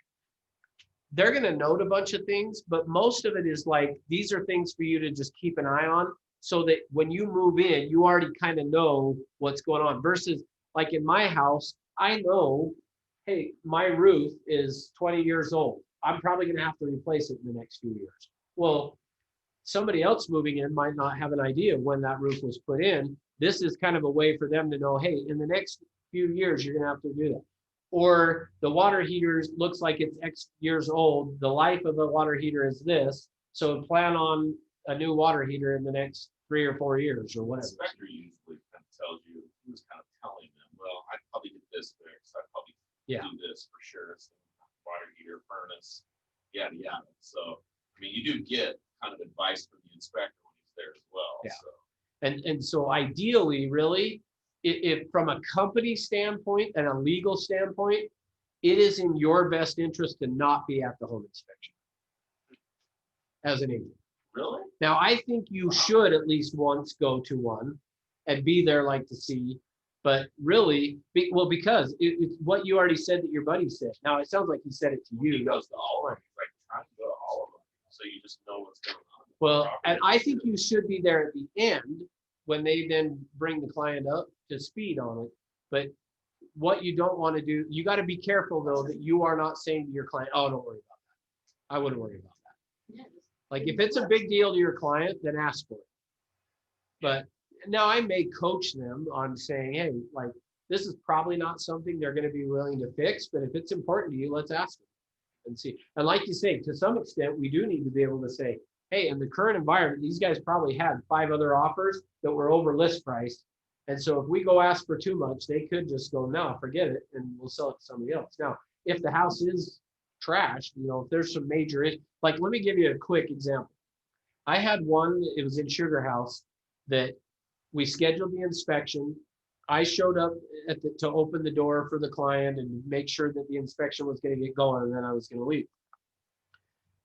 they're going to note a bunch of things, but most of it is like, these are things for you to just keep an eye on so that when you move in, you already kind of know what's going on. Versus like in my house, I know, hey, my roof is 20 years old. I'm probably going to have to replace it in the next few years. Well, somebody else moving in might not have an idea when that roof was put in. This is kind of a way for them to know, hey, in the next few years, you're going to have to do that. Or the water heater looks like it's X years old. The life of a water heater is this. So plan on a new water heater in the next 3 or 4 years or whatever. The inspector usually kind of tells you, who's kind of telling them, well, I'd probably get this fixed. I'd probably do this for sure. It's water heater, furnace, yada, yada. So, I mean, you do get kind of advice from the inspector when he's there as well. Yeah. So. And so ideally, really, if from a company standpoint and a legal standpoint, it is in your best interest to not be at the home inspection as an agent. Really? Now, I think you should at least once go to one and be there like to see, but really, because it's what you already said that your buddy said. Now, it sounds like he said it to you. He goes to all of them. He's like trying to go to all of them. So you just know what's going on. Well, and I think you should be there at the end when they then bring the client up to speed on it. But what you don't want to do, you got to be careful though that you are not saying to your client, oh, don't worry about that. I wouldn't worry about that. Yeah, Like if it's a big deal to your client, then ask for it. But now I may coach them on saying, hey, like this is probably not something they're going to be willing to fix, but if it's important to you, let's ask them and see. And like you say, to some extent, we do need to be able to say, hey, in the current environment, these guys probably had 5 other offers that were over list price. And so if we go ask for too much, they could just go, no, forget it, and we'll sell it to somebody else. Now, if the house is trashed, if there's some major issues, like let me give you a quick example. I had one, it was in Sugar House, that we scheduled the inspection. I showed up to open the door for the client and make sure that the inspection was going to get going, and then I was going to leave.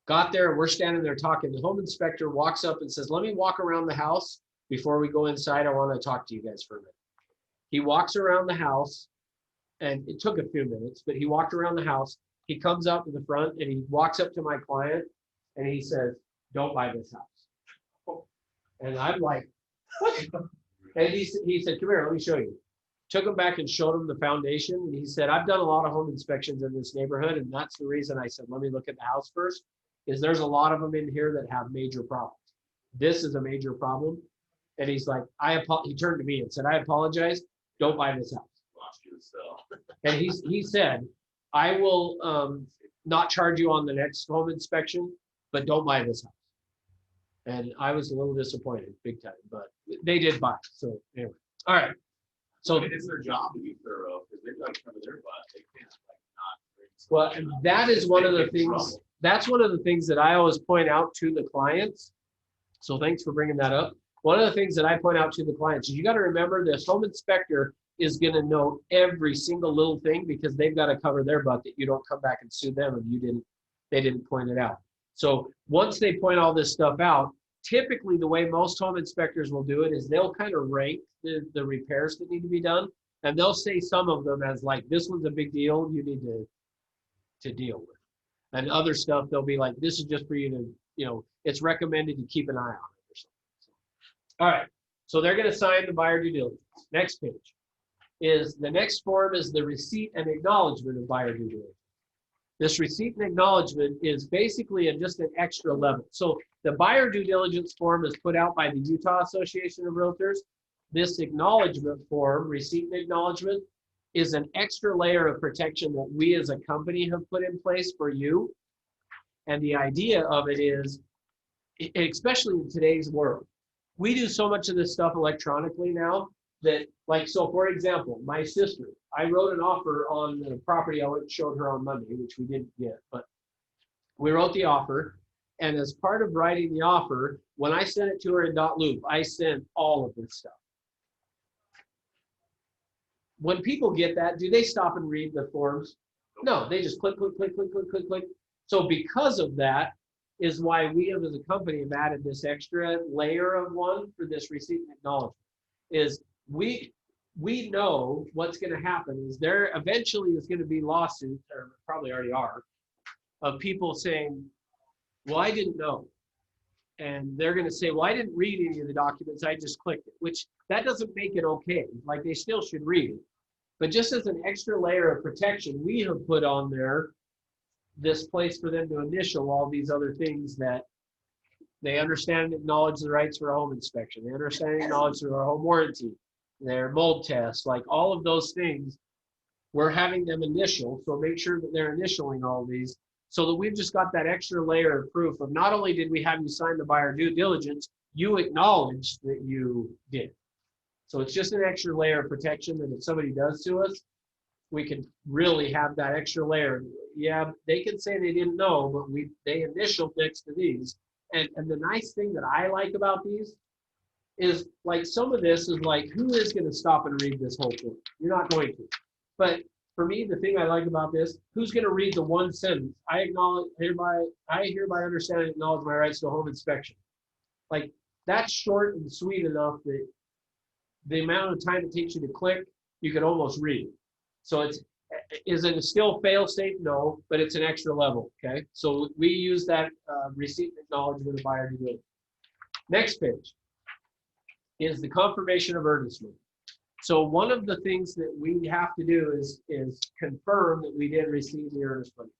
Got there, we're standing there talking. The home inspector walks up and says, let me walk around the house before we go inside. I want to talk to you guys for a minute. He walks around the house, and it took a few minutes, but he walked around the house. He comes up to the front and he walks up to my client and he says, don't buy this house. And I'm like, what? And he said, come here, let me show you. Took him back and showed him the foundation. And he said, I've done a lot of home inspections in this neighborhood. And that's the reason I said, let me look at the house first, is there's a lot of them in here that have major problems. This is a major problem. And he's like, he turned to me and said, I apologize. Don't buy this house. Lost you to sell. And he said, I will not charge you on the next home inspection, but don't buy this house. And I was a little disappointed, big time, but they did buy. So anyway, all right. So it's their job to be thorough because they've got to cover their butt. They can't not. Well, and that is one of the things. That's one of the things that I always point out to the clients. So thanks for bringing that up. One of the things that I point out to the clients is you got to remember this home inspector is going to know every single little thing because they've got to cover their butt that you don't come back and sue them if they didn't point it out. So once they point all this stuff out, typically the way most home inspectors will do it is they'll kind of rank the repairs that need to be done, and they'll say some of them as like, this one's a big deal, you need to deal with. And other stuff, they'll be like, this is just for you to, it's recommended you keep an eye on it or something. So, all right, so they're going to sign the buyer due diligence. Next page is the next form is the receipt and acknowledgement of buyer due diligence. This receipt and acknowledgement is basically just an extra level. So the buyer due diligence form is put out by the Utah Association of Realtors. This acknowledgement form, receipt and acknowledgement, is an extra layer of protection that we as a company have put in place for you. And the idea of it is, especially in today's world, we do so much of this stuff electronically now that, like, so for example, my sister, I wrote an offer on the property I showed her on Monday, which we didn't get, but we wrote the offer. And as part of writing the offer, when I sent it to her in .loop, I sent all of this stuff. When people get that, do they stop and read the forms? No, they just click, click, click, click, click, click, click. So because of that is why we as a company have added this extra layer of one for this receipt and acknowledgement. Is we know what's going to happen is there eventually is going to be lawsuits, or probably already are, of people saying, well, I didn't know. And they're going to say, well, I didn't read any of the documents, I just clicked it, which that doesn't make it okay. Like, they still should read it. But just as an extra layer of protection, we have put on there this place for them to initial all these other things that they understand and acknowledge the rights for a home inspection. They understand and acknowledge their home warranty, their mold test, like all of those things. We're having them initial, so make sure that they're initialing all these, so that we've just got that extra layer of proof of not only did we have you sign the buyer due diligence, you acknowledged that you did. So it's just an extra layer of protection that if somebody does to us, we can really have that extra layer. Yeah, they can say they didn't know, but they initialed next to these. And the nice thing that I like about these is, like, some of this is like, who is going to stop and read this whole thing? You're not going to. But for me, the thing I like about this, who's going to read the one sentence? I hereby understand and acknowledge my rights to a home inspection. Like, that's short and sweet enough that the amount of time it takes you to click, you can almost read it. So is it still fail safe? No, but it's an extra level, okay? So we use that receipt and acknowledgement of buyer due diligence. Next page is the confirmation of earnest money. So one of the things that we have to do is confirm that we did receive the earnest money.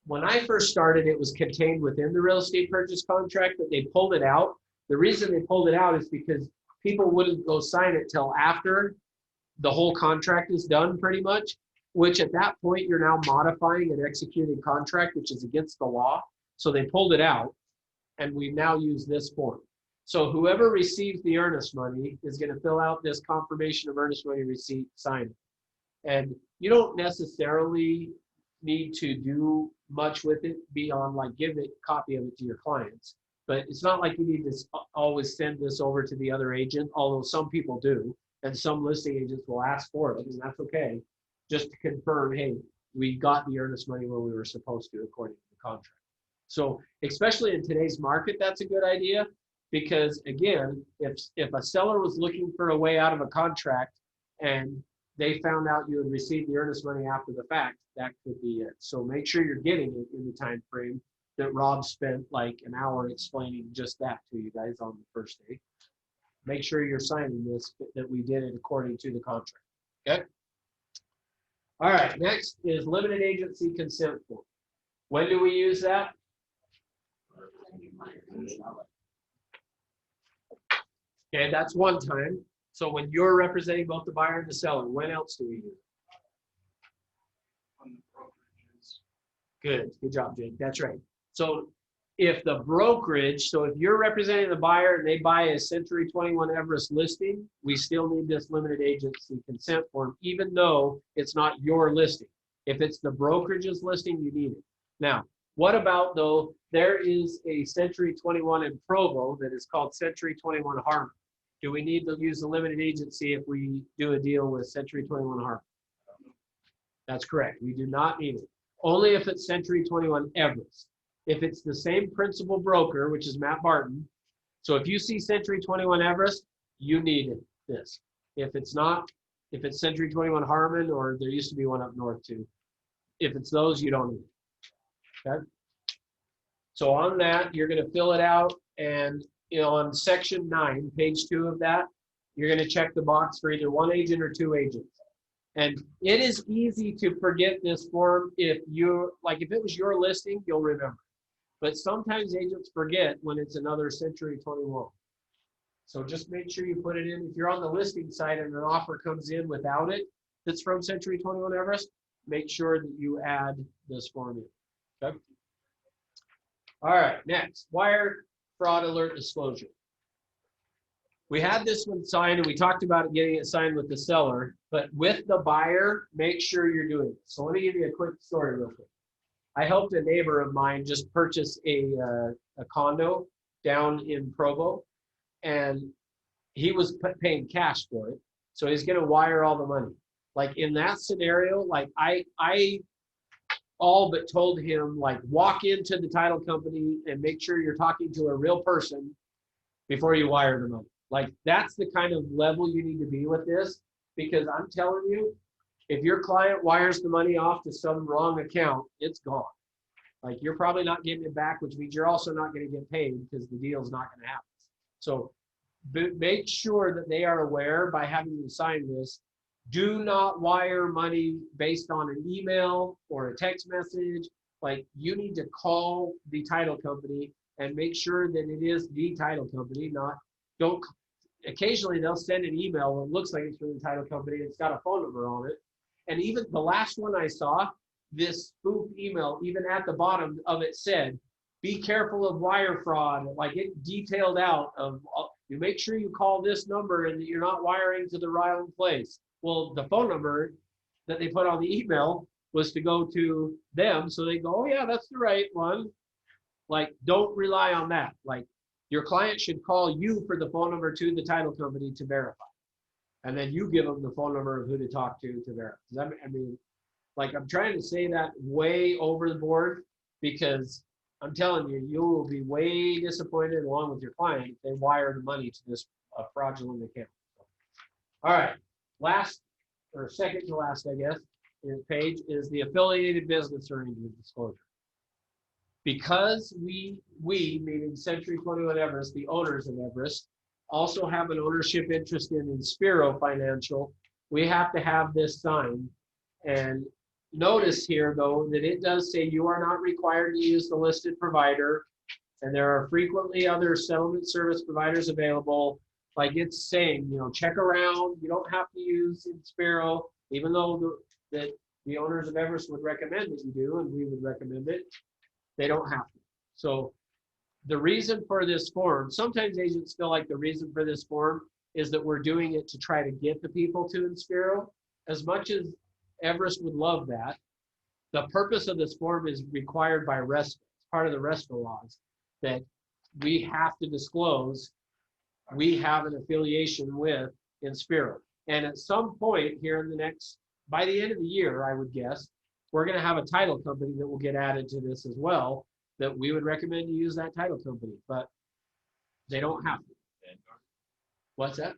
When I first started, it was contained within the real estate purchase contract, but they pulled it out. The reason they pulled it out is because people wouldn't go sign it till after the whole contract is done, pretty much, which at that point you're now modifying an executed contract, which is against the law. So they pulled it out, and we now use this form. So whoever receives the earnest money is going to fill out this confirmation of earnest money receipt, sign it. And you don't necessarily need to do much with it beyond, like, give a copy of it to your clients. But it's not like you need to always send this over to the other agent, although some people do. And some listing agents will ask for it, and that's okay. Just to confirm, hey, we got the earnest money where we were supposed to according to the contract. So especially in today's market, that's a good idea, because again, if a seller was looking for a way out of a contract and they found out you had received the earnest money after the fact, that could be it. So make sure you're getting it in the time frame that Rob spent like an hour explaining just that to you guys on the first day. Make sure you're signing this, that we did it according to the contract, okay? All right, next is limited agency consent form. When do we use that? Okay, that's one time. So when you're representing both the buyer and the seller, when else do we use it? On the brokerages. Good job, Jake. That's right. So if the brokerage, so if you're representing the buyer and they buy a Century 21 Everest listing, we still need this limited agency consent form, even though it's not your listing. If it's the brokerage's listing, you need it. Now, what about, though, there is a Century 21 in Provo that is called Century 21 Harmon. Do we need to use the limited agency if we do a deal with Century 21 Harmon? That's correct. We do not need it. Only if it's Century 21 Everest. If it's the same principal broker, which is Matt Barton, so if you see Century 21 Everest, you need this. If it's not, if it's Century 21 Harmon, or there used to be one up north too, if it's those, you don't need it. Okay? So on that, you're going to fill it out, and on section 9, page 2 of that, you're going to check the box for either one agent or two agents. And it is easy to forget this form if it was your listing, you'll remember. But sometimes agents forget when it's another Century 21. So just make sure you put it in. If you're on the listing side and an offer comes in without it, that's from Century 21 Everest, make sure that you add this form in. Okay? All right, next, wire fraud alert disclosure. We had this one signed and we talked about getting it signed with the seller, but with the buyer, make sure you're doing it. So let me give you a quick story real quick. I helped a neighbor of mine just purchase a condo down in Provo, and he was paying cash for it. So he's going to wire all the money. Like in that scenario, like I all but told him, like, walk into the title company and make sure you're talking to a real person before you wire the money. Like, that's the kind of level you need to be with this, because I'm telling you, if your client wires the money off to some wrong account, it's gone. Like, you're probably not getting it back, which means you're also not going to get paid because the deal's not going to happen. So make sure that they are aware by having you sign this. Do not wire money based on an email or a text message. Like, you need to call the title company and make sure that it is the title company, don't, occasionally they'll send an email that looks like it's from the title company. It's got a phone number on it. And even the last one I saw, this spoof email, even at the bottom of it said, be careful of wire fraud. Like, it detailed out of, you make sure you call this number and that you're not wiring to the wrong place. Well, the phone number that they put on the email was to go to them. So they go, oh yeah, that's the right one. Like, don't rely on that. Like, your client should call you for the phone number to the title company to verify. And then you give them the phone number of who to talk to verify. I mean, like, I'm trying to say that way over the board, because I'm telling you, you will be way disappointed along with your client if they wire the money to this fraudulent account. All right, last, or second to last, I guess, page is the affiliated business arrangement disclosure. Because we meaning Century 21 Everest, the owners of Everest, also have an ownership interest in Inspiro Financial, we have to have this signed. And notice here, though, that it does say you are not required to use the listed provider, and there are frequently other settlement service providers available. Like, it's saying, you know, check around. You don't have to use Inspiro, even though the owners of Everest would recommend that you do, and we would recommend it. They don't have to. So the reason for this form, sometimes agents feel like the reason for this form is that we're doing it to try to get the people to Inspiro. As much as Everest would love that, the purpose of this form is required by RESPA. It's part of the RESPA laws that we have to disclose we have an affiliation with Inspiro. And at some point here in the next, by the end of the year, I would guess, we're going to have a title company that will get added to this as well, that we would recommend you use that title company, but they don't have to. What's that?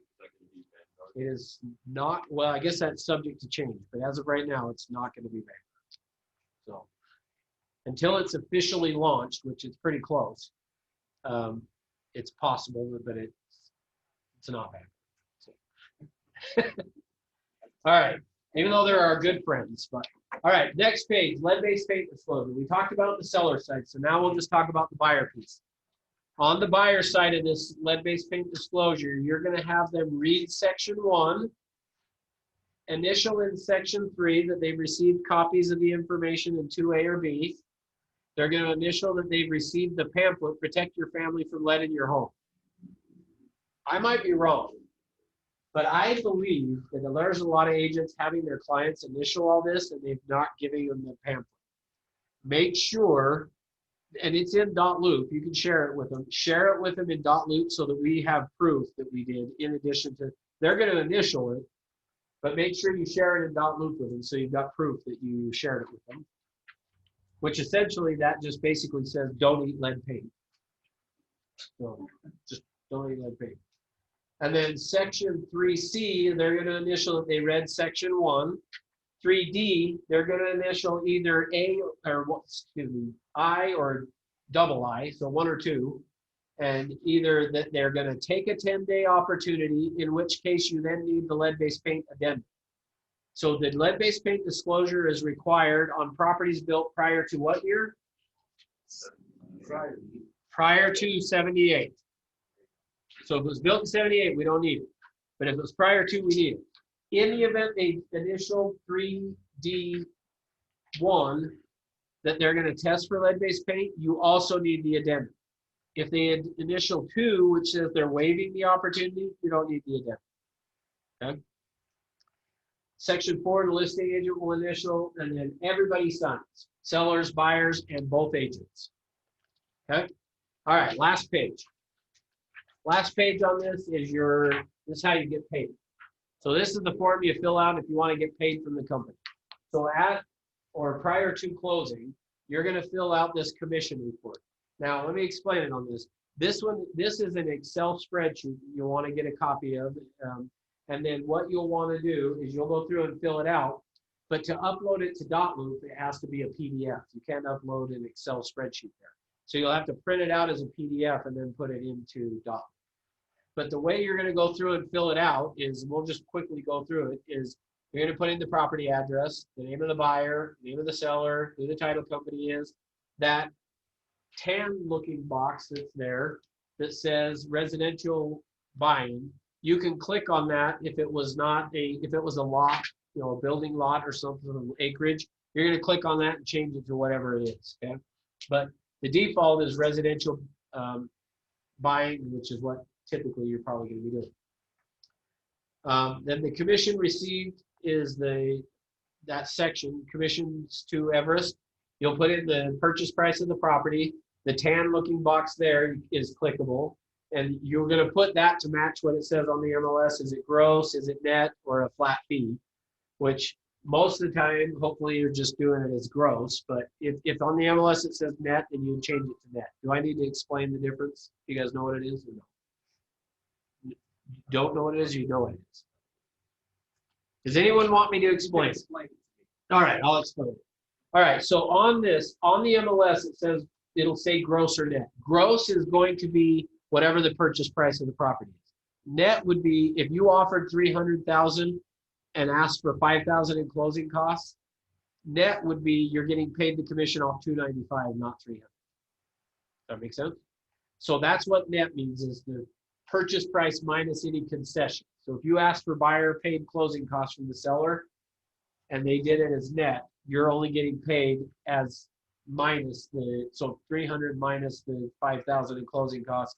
It is not, well, I guess that's subject to change, but as of right now, it's not going to be Vanguard. So until it's officially launched, which is pretty close, it's possible, but it's not Vanguard. So. All right, even though there are good friends, but all right, next page, lead-based paint disclosure. We talked about the seller side, so now we'll just talk about the buyer piece. On the buyer side of this lead-based paint disclosure, you're going to have them read section 1, initial in section 3 that they've received copies of the information in 2A or B. They're going to initial that they've received the pamphlet, Protect Your Family from Lead in Your Home. I might be wrong, but I believe that there's a lot of agents having their clients initial all this and they've not given them the pamphlet. Make sure, and it's in .loop, you can share it with them. Share it with them in .loop so that we have proof that we did, in addition to, they're going to initial it, but make sure you share it in .loop with them so you've got proof that you shared it with them. Which essentially, that just basically says, don't eat lead paint. So just don't eat lead paint. And then section 3C, they're going to initial that they read section 1. 3D, they're going to initial either A or I or double I, so 1 or 2, and either that they're going to take a 10-day opportunity, in which case you then need the lead-based paint addendum. So the lead-based paint disclosure is required on properties built prior to what year? Prior to 78. So if it was built in 78, we don't need it. But if it was prior to, we need it. In the event the initial 3D1, that they're gonna test for lead-based paint, you also need the addendum. If they had initial 2, which says they're waiving the opportunity, you don't need the addendum. Okay? Section 4, the listing agent will initial, and then everybody signs, sellers, buyers, and both agents. Okay? All right, last page. Last page on this is this is how you get paid. So this is the form you fill out if you want to get paid from the company. So at or prior to closing, you're going to fill out this commission report. Now, let me explain it on this. This is an Excel spreadsheet you'll want to get a copy of. And then what you'll want to do is you'll go through and fill it out. But to upload it to Dotloop, it has to be a PDF. You can't upload an Excel spreadsheet there. So you'll have to print it out as a PDF and then put it into Dotloop. But the way you're going to go through and fill it out is, we'll just quickly go through it, is you're going to put in the property address, the name of the buyer, the name of the seller, who the title company is, that tan looking box that's there that says residential buying. You can click on that if it was a lot, a building lot or something, acreage, you're going to click on that and change it to whatever it is. Okay. But the default is residential buying, which is what typically you're probably going to be doing. Then the commission received is that section, commissions to Everest. You'll put in the purchase price of the property. The tan looking box there is clickable. And you're going to put that to match what it says on the MLS. Is it gross? Is it net? Or a flat fee? Which most of the time, hopefully you're just doing it as gross. But if on the MLS it says net, then you change it to net. Do I need to explain the difference? You guys know what it is or no? Don't know what it is, you know what it is. Does anyone want me to explain? All right, I'll explain it. All right, so on the MLS, it says, it'll say gross or net. Gross is going to be whatever the purchase price of the property is. Net would be if you offered $300,000 and asked for $5,000 in closing costs. Net would be you're getting paid the commission off $295, not $300. Does that make sense? So that's what net means, is the purchase price minus any concession. So if you ask for buyer paid closing costs from the seller and they did it as net, you're only getting paid as minus so 300 minus the 5,000 in closing costs.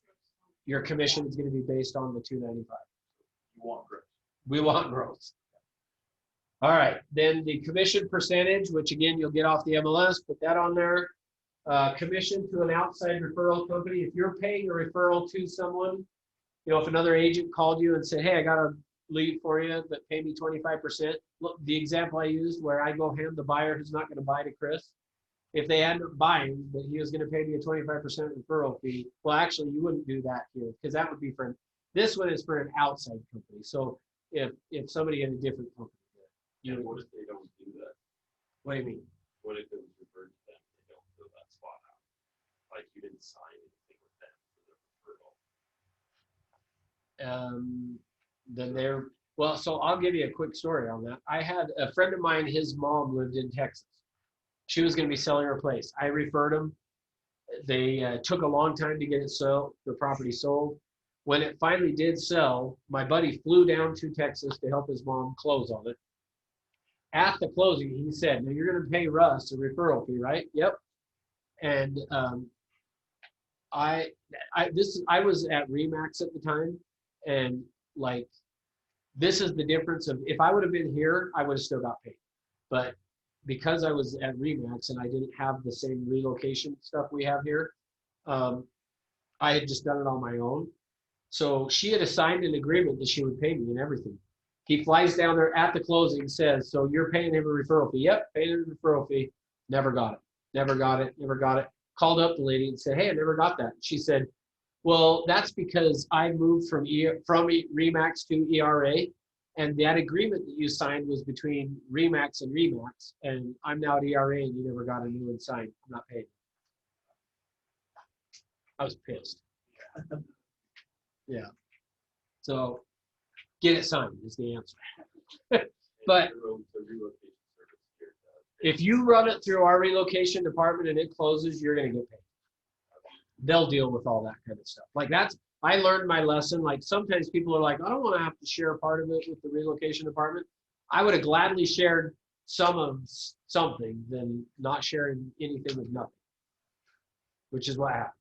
Your commission is going to be based on the 295. You want gross. We want gross. All right, then the commission percentage, which again you'll get off the MLS, put that on there. Commission to an outside referral company. If you're paying a referral to someone, if another agent called you and said, hey, I got a lead for you, but pay me 25%. Look, the example I used where I go hand the buyer who's not going to buy to Chris, if they end up buying, but he was going to pay me a 25% referral fee, well, actually, you wouldn't do that here because that would be for, this one is for an outside company. So if somebody in a different company did, What if they don't do that? What do you mean? What if it was referred to them and they don't fill that spot out? Like you didn't sign anything with them for the referral. Then well, so I'll give you a quick story on that. I had a friend of mine, his mom lived in Texas. She was going to be selling her place. I referred them. They took a long time to get the property sold. When it finally did sell, my buddy flew down to Texas to help his mom close on it. At the closing, he said, now you're going to pay Russ a referral fee, right? Yep. And I was at Remax at the time, and like, this is the difference of, if I would have been here, I would have still got paid. But because I was at Remax and I didn't have the same relocation stuff we have here, I had just done it on my own. So she had signed an agreement that she would pay me and everything. He flies down there at the closing, says, so you're paying him a referral fee? Yep, paying him a referral fee. Never got it. Never got it. Never got it. Called up the lady and said, hey, I never got that. She said, well, that's because I moved from Remax to ERA, and that agreement that you signed was between Remax and Remax, and I'm now at ERA and you never got a new one signed. I'm not paid. I was pissed. Yeah. So get it signed is the answer. But if you run it through our relocation department and it closes, you're going to get paid. They'll deal with all that kind of stuff. Like I learned my lesson. Like sometimes people are like, I don't want to have to share part of it with the relocation department. I would have gladly shared some of something than not sharing anything with nothing, which is what happened.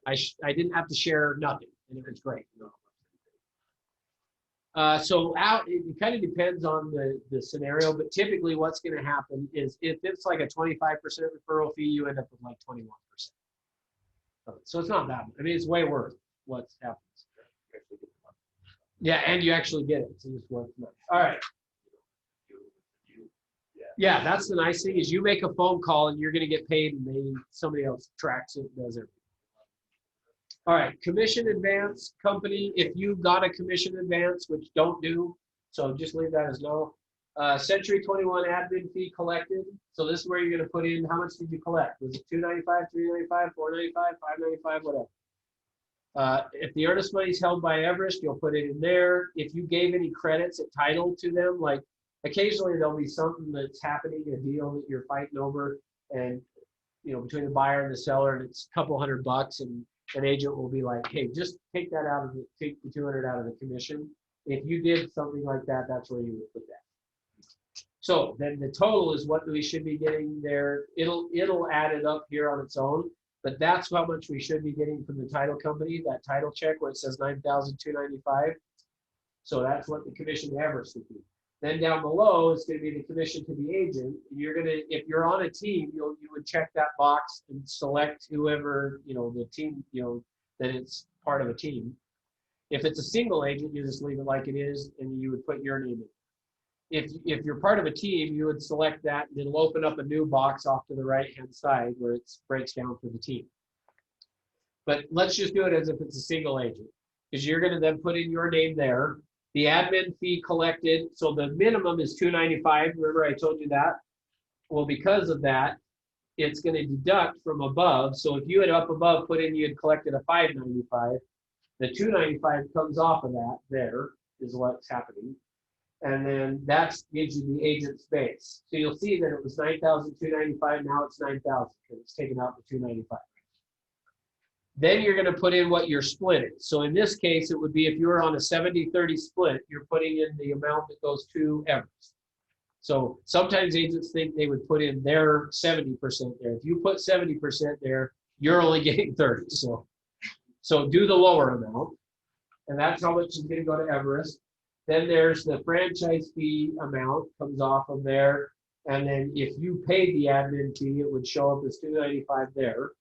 I didn't have to share nothing, and it was great. So it kind of depends on the scenario, but typically what's going to happen is if it's like a 25% referral fee, you end up with like 21%. So it's not that much. I mean, it's way worth what happens. Yeah, and you actually get it. So it's worth much. All right. Yeah, that's the nice thing is you make a phone call and you're going to get paid, and somebody else tracks it, does everything. All right, commission advance company. If you got a commission advance, which don't do, so just leave that as no. Century 21 admin fee collected. So this is where you're going to put in how much did you collect? Was it $295, $395, $495, $595, whatever. If the earnest money is held by Everest, you'll put it in there. If you gave any credits at title to them, like occasionally there'll be something that's happening, a deal that you're fighting over, and between the buyer and the seller, and it's a couple $100, and an agent will be like, hey, just take that take the 200 out of the commission. If you did something like that, that's where you would put that. So then the total is what we should be getting there. It'll add it up here on its own, but that's how much we should be getting from the title company, that title check where it says $9,295. So that's what the commission to Everest would be. Then down below is going to be the commission to the agent. If you're on a team, you would check that box and select whoever, the team, that it's part of a team. If it's a single agent, you just leave it like it is, and you would put your name in. If you're part of a team, you would select that, and it'll open up a new box off to the right-hand side where it breaks down for the team. But let's just do it as if it's a single agent, because you're going to then put in your name there. The admin fee collected, so the minimum is $295. Remember I told you that? Well, because of that, it's going to deduct from above. So if you had up above put in you had collected a $595, the $295 comes off of that. There is what's happening. And then that gives you the agent's base. So you'll see that it was $9,295. Now it's $9,000 because it's taken out the $295. Then you're going to put in what you're splitting. So in this case, it would be if you were on a 70-30 split, you're putting in the amount that goes to Everest. So sometimes agents think they would put in their 70% there. If you put 70% there, you're only getting 30. So do the lower amount. And that's how much is going to go to Everest. Then there's the franchise fee amount comes off of there. And then if you paid the admin fee, it would show up as $295 there.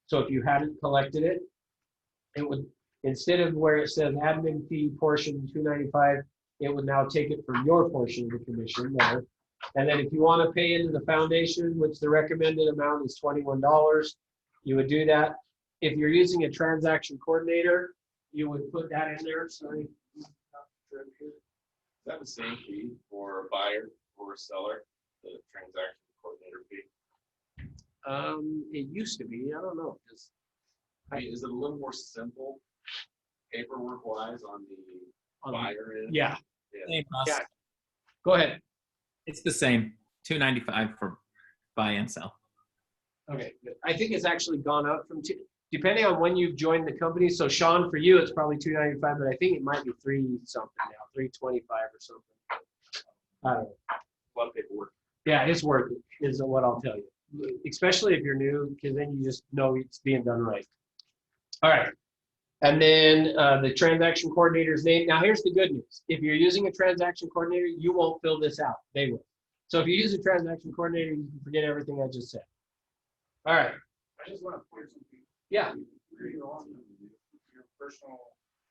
So if you hadn't collected it, it would, instead of where it says admin fee portion $295, it would now take it from your portion of the commission there. And then if you want to pay into the foundation, which the recommended amount is $21, you would do that. If you're using a transaction coordinator, you would put that in there. Sorry. Is that the same fee for a buyer or a seller, the transaction coordinator fee? It used to be. I don't know. Is it a little more simple paperwork wise on the buyer end? Yeah. Same cost. Yeah. Go ahead. It's the same, $295 for buy and sell. Okay. I think it's actually gone up from depending on when you've joined the company. So Sean, for you, it's probably $295, but I think it might be $3 something now, $325 or something. A lot of paperwork. Yeah, it's worth it, is what I'll tell you. Especially if you're new, because then you just know it's being done right. All right. And then the transaction coordinator's name. Now, here's the good news. If you're using a transaction coordinator, you won't fill this out. They will. So if you use a transaction coordinator, you can forget everything I just said. All right. I just want to clear something. Yeah. You're on your personal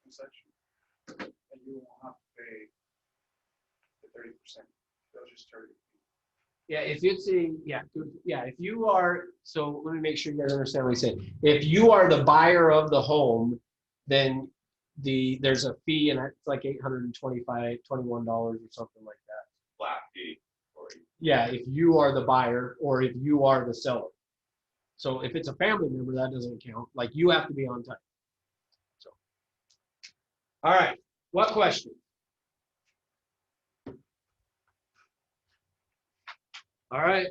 section, and you won't have to pay the 30%. They'll just charge you. Yeah, if it's if you are, so let me make sure you guys understand what I said. If you are the buyer of the home, then there's a fee, and it's like $821 or something like that. Flat fee. Yeah, if you are the buyer or if you are the seller. So if it's a family member, that doesn't count. Like you have to be on time. So, all right, what question? All right,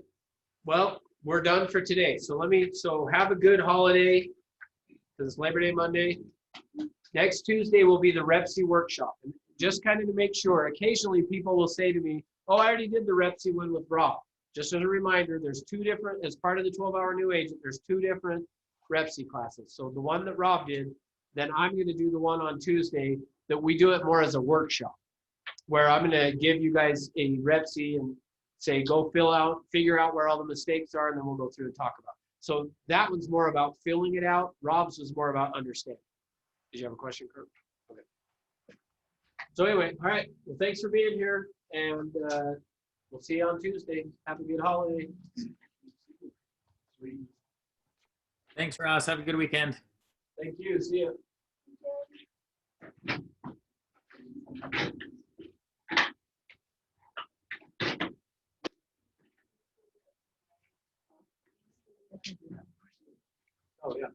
well, we're done for today. So have a good holiday, because it's Labor Day Monday. Next Tuesday will be the REPC workshop. And just kind of to make sure. Occasionally people will say to me, oh, I already did the REPC one with Rob. Just as a reminder, there's two different, as part of the 12-hour new agent, there's two different REPC classes. So the one that Rob did, then I'm going to do the one on Tuesday that we do it more as a workshop, where I'm going to give you guys a REPC and say, go figure out where all the mistakes are, and then we'll go through and talk about it. So that one's more about filling it out. Rob's was more about understanding. Did you have a question, Kurt? Okay. So anyway, all right. Well, thanks for being here, and we'll see you on Tuesday. Have a good holiday. Sweet. Thanks, Ross. Have a good weekend. Thank you. See you. Oh, yeah.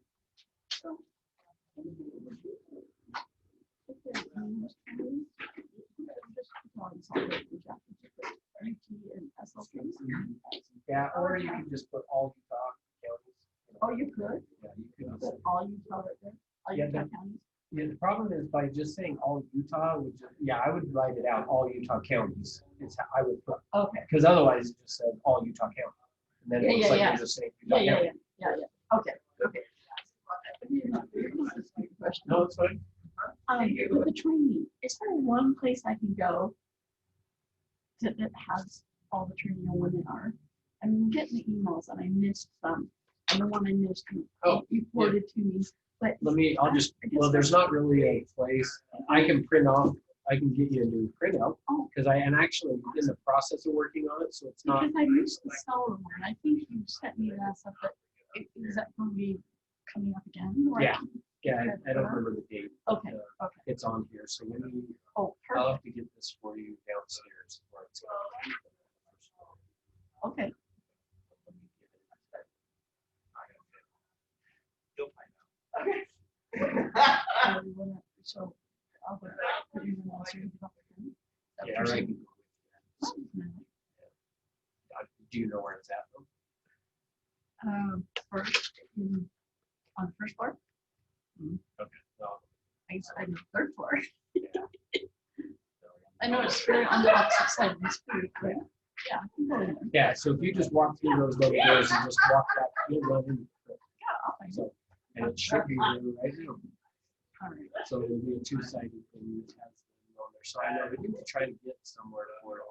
Yeah, or you can just put all Utah counties. Oh, you could? Yeah, you could. Put all Utah right there? All Yeah, Utah but- counties? Yeah, the problem is by just saying all Utah, would just, yeah, I would write it out, all Utah counties. It's how I would put, Okay. because otherwise it just says all Utah county. And then it looks like Yeah. you're just saying Yeah, Utah yeah, county. yeah. Okay. No, it's fine. With the training, is there one place I can go that has all the training on women are? I'm getting the emails and I missed some. And the one I missed, you forwarded to me, but. Well, there's not really a place. I can print off, I can get you a new printout. Oh. Because I'm actually in the process of working on it, so it's not. Because I missed the solar one. I think you sent me that stuff, but is that going to be coming up again? or- Yeah. Yeah, I don't remember the date. Okay, but, okay. It's on here, so when you, Oh, I'll perfect. have to get this for you downstairs. Where it's Okay. You'll find out. So I'll put it in the last year. Yeah, right. Do you know where it's at though? First, on the first floor. Okay. Well, I said the third floor. yeah. I know it's very on the opposite side of the street, but yeah. I can go in there. Yeah, so if you just walk through those little doors and just walk back, you'll run in. Yeah, I'll find it. So, and it should be there right now. All right. So it'll be a two-sided thing that has them on there. So I know we need to try to get somewhere where it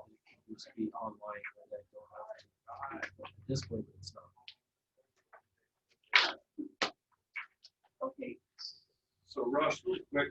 can just be online where they don't have to. But this way it's not. Okay. So Ross, really quick,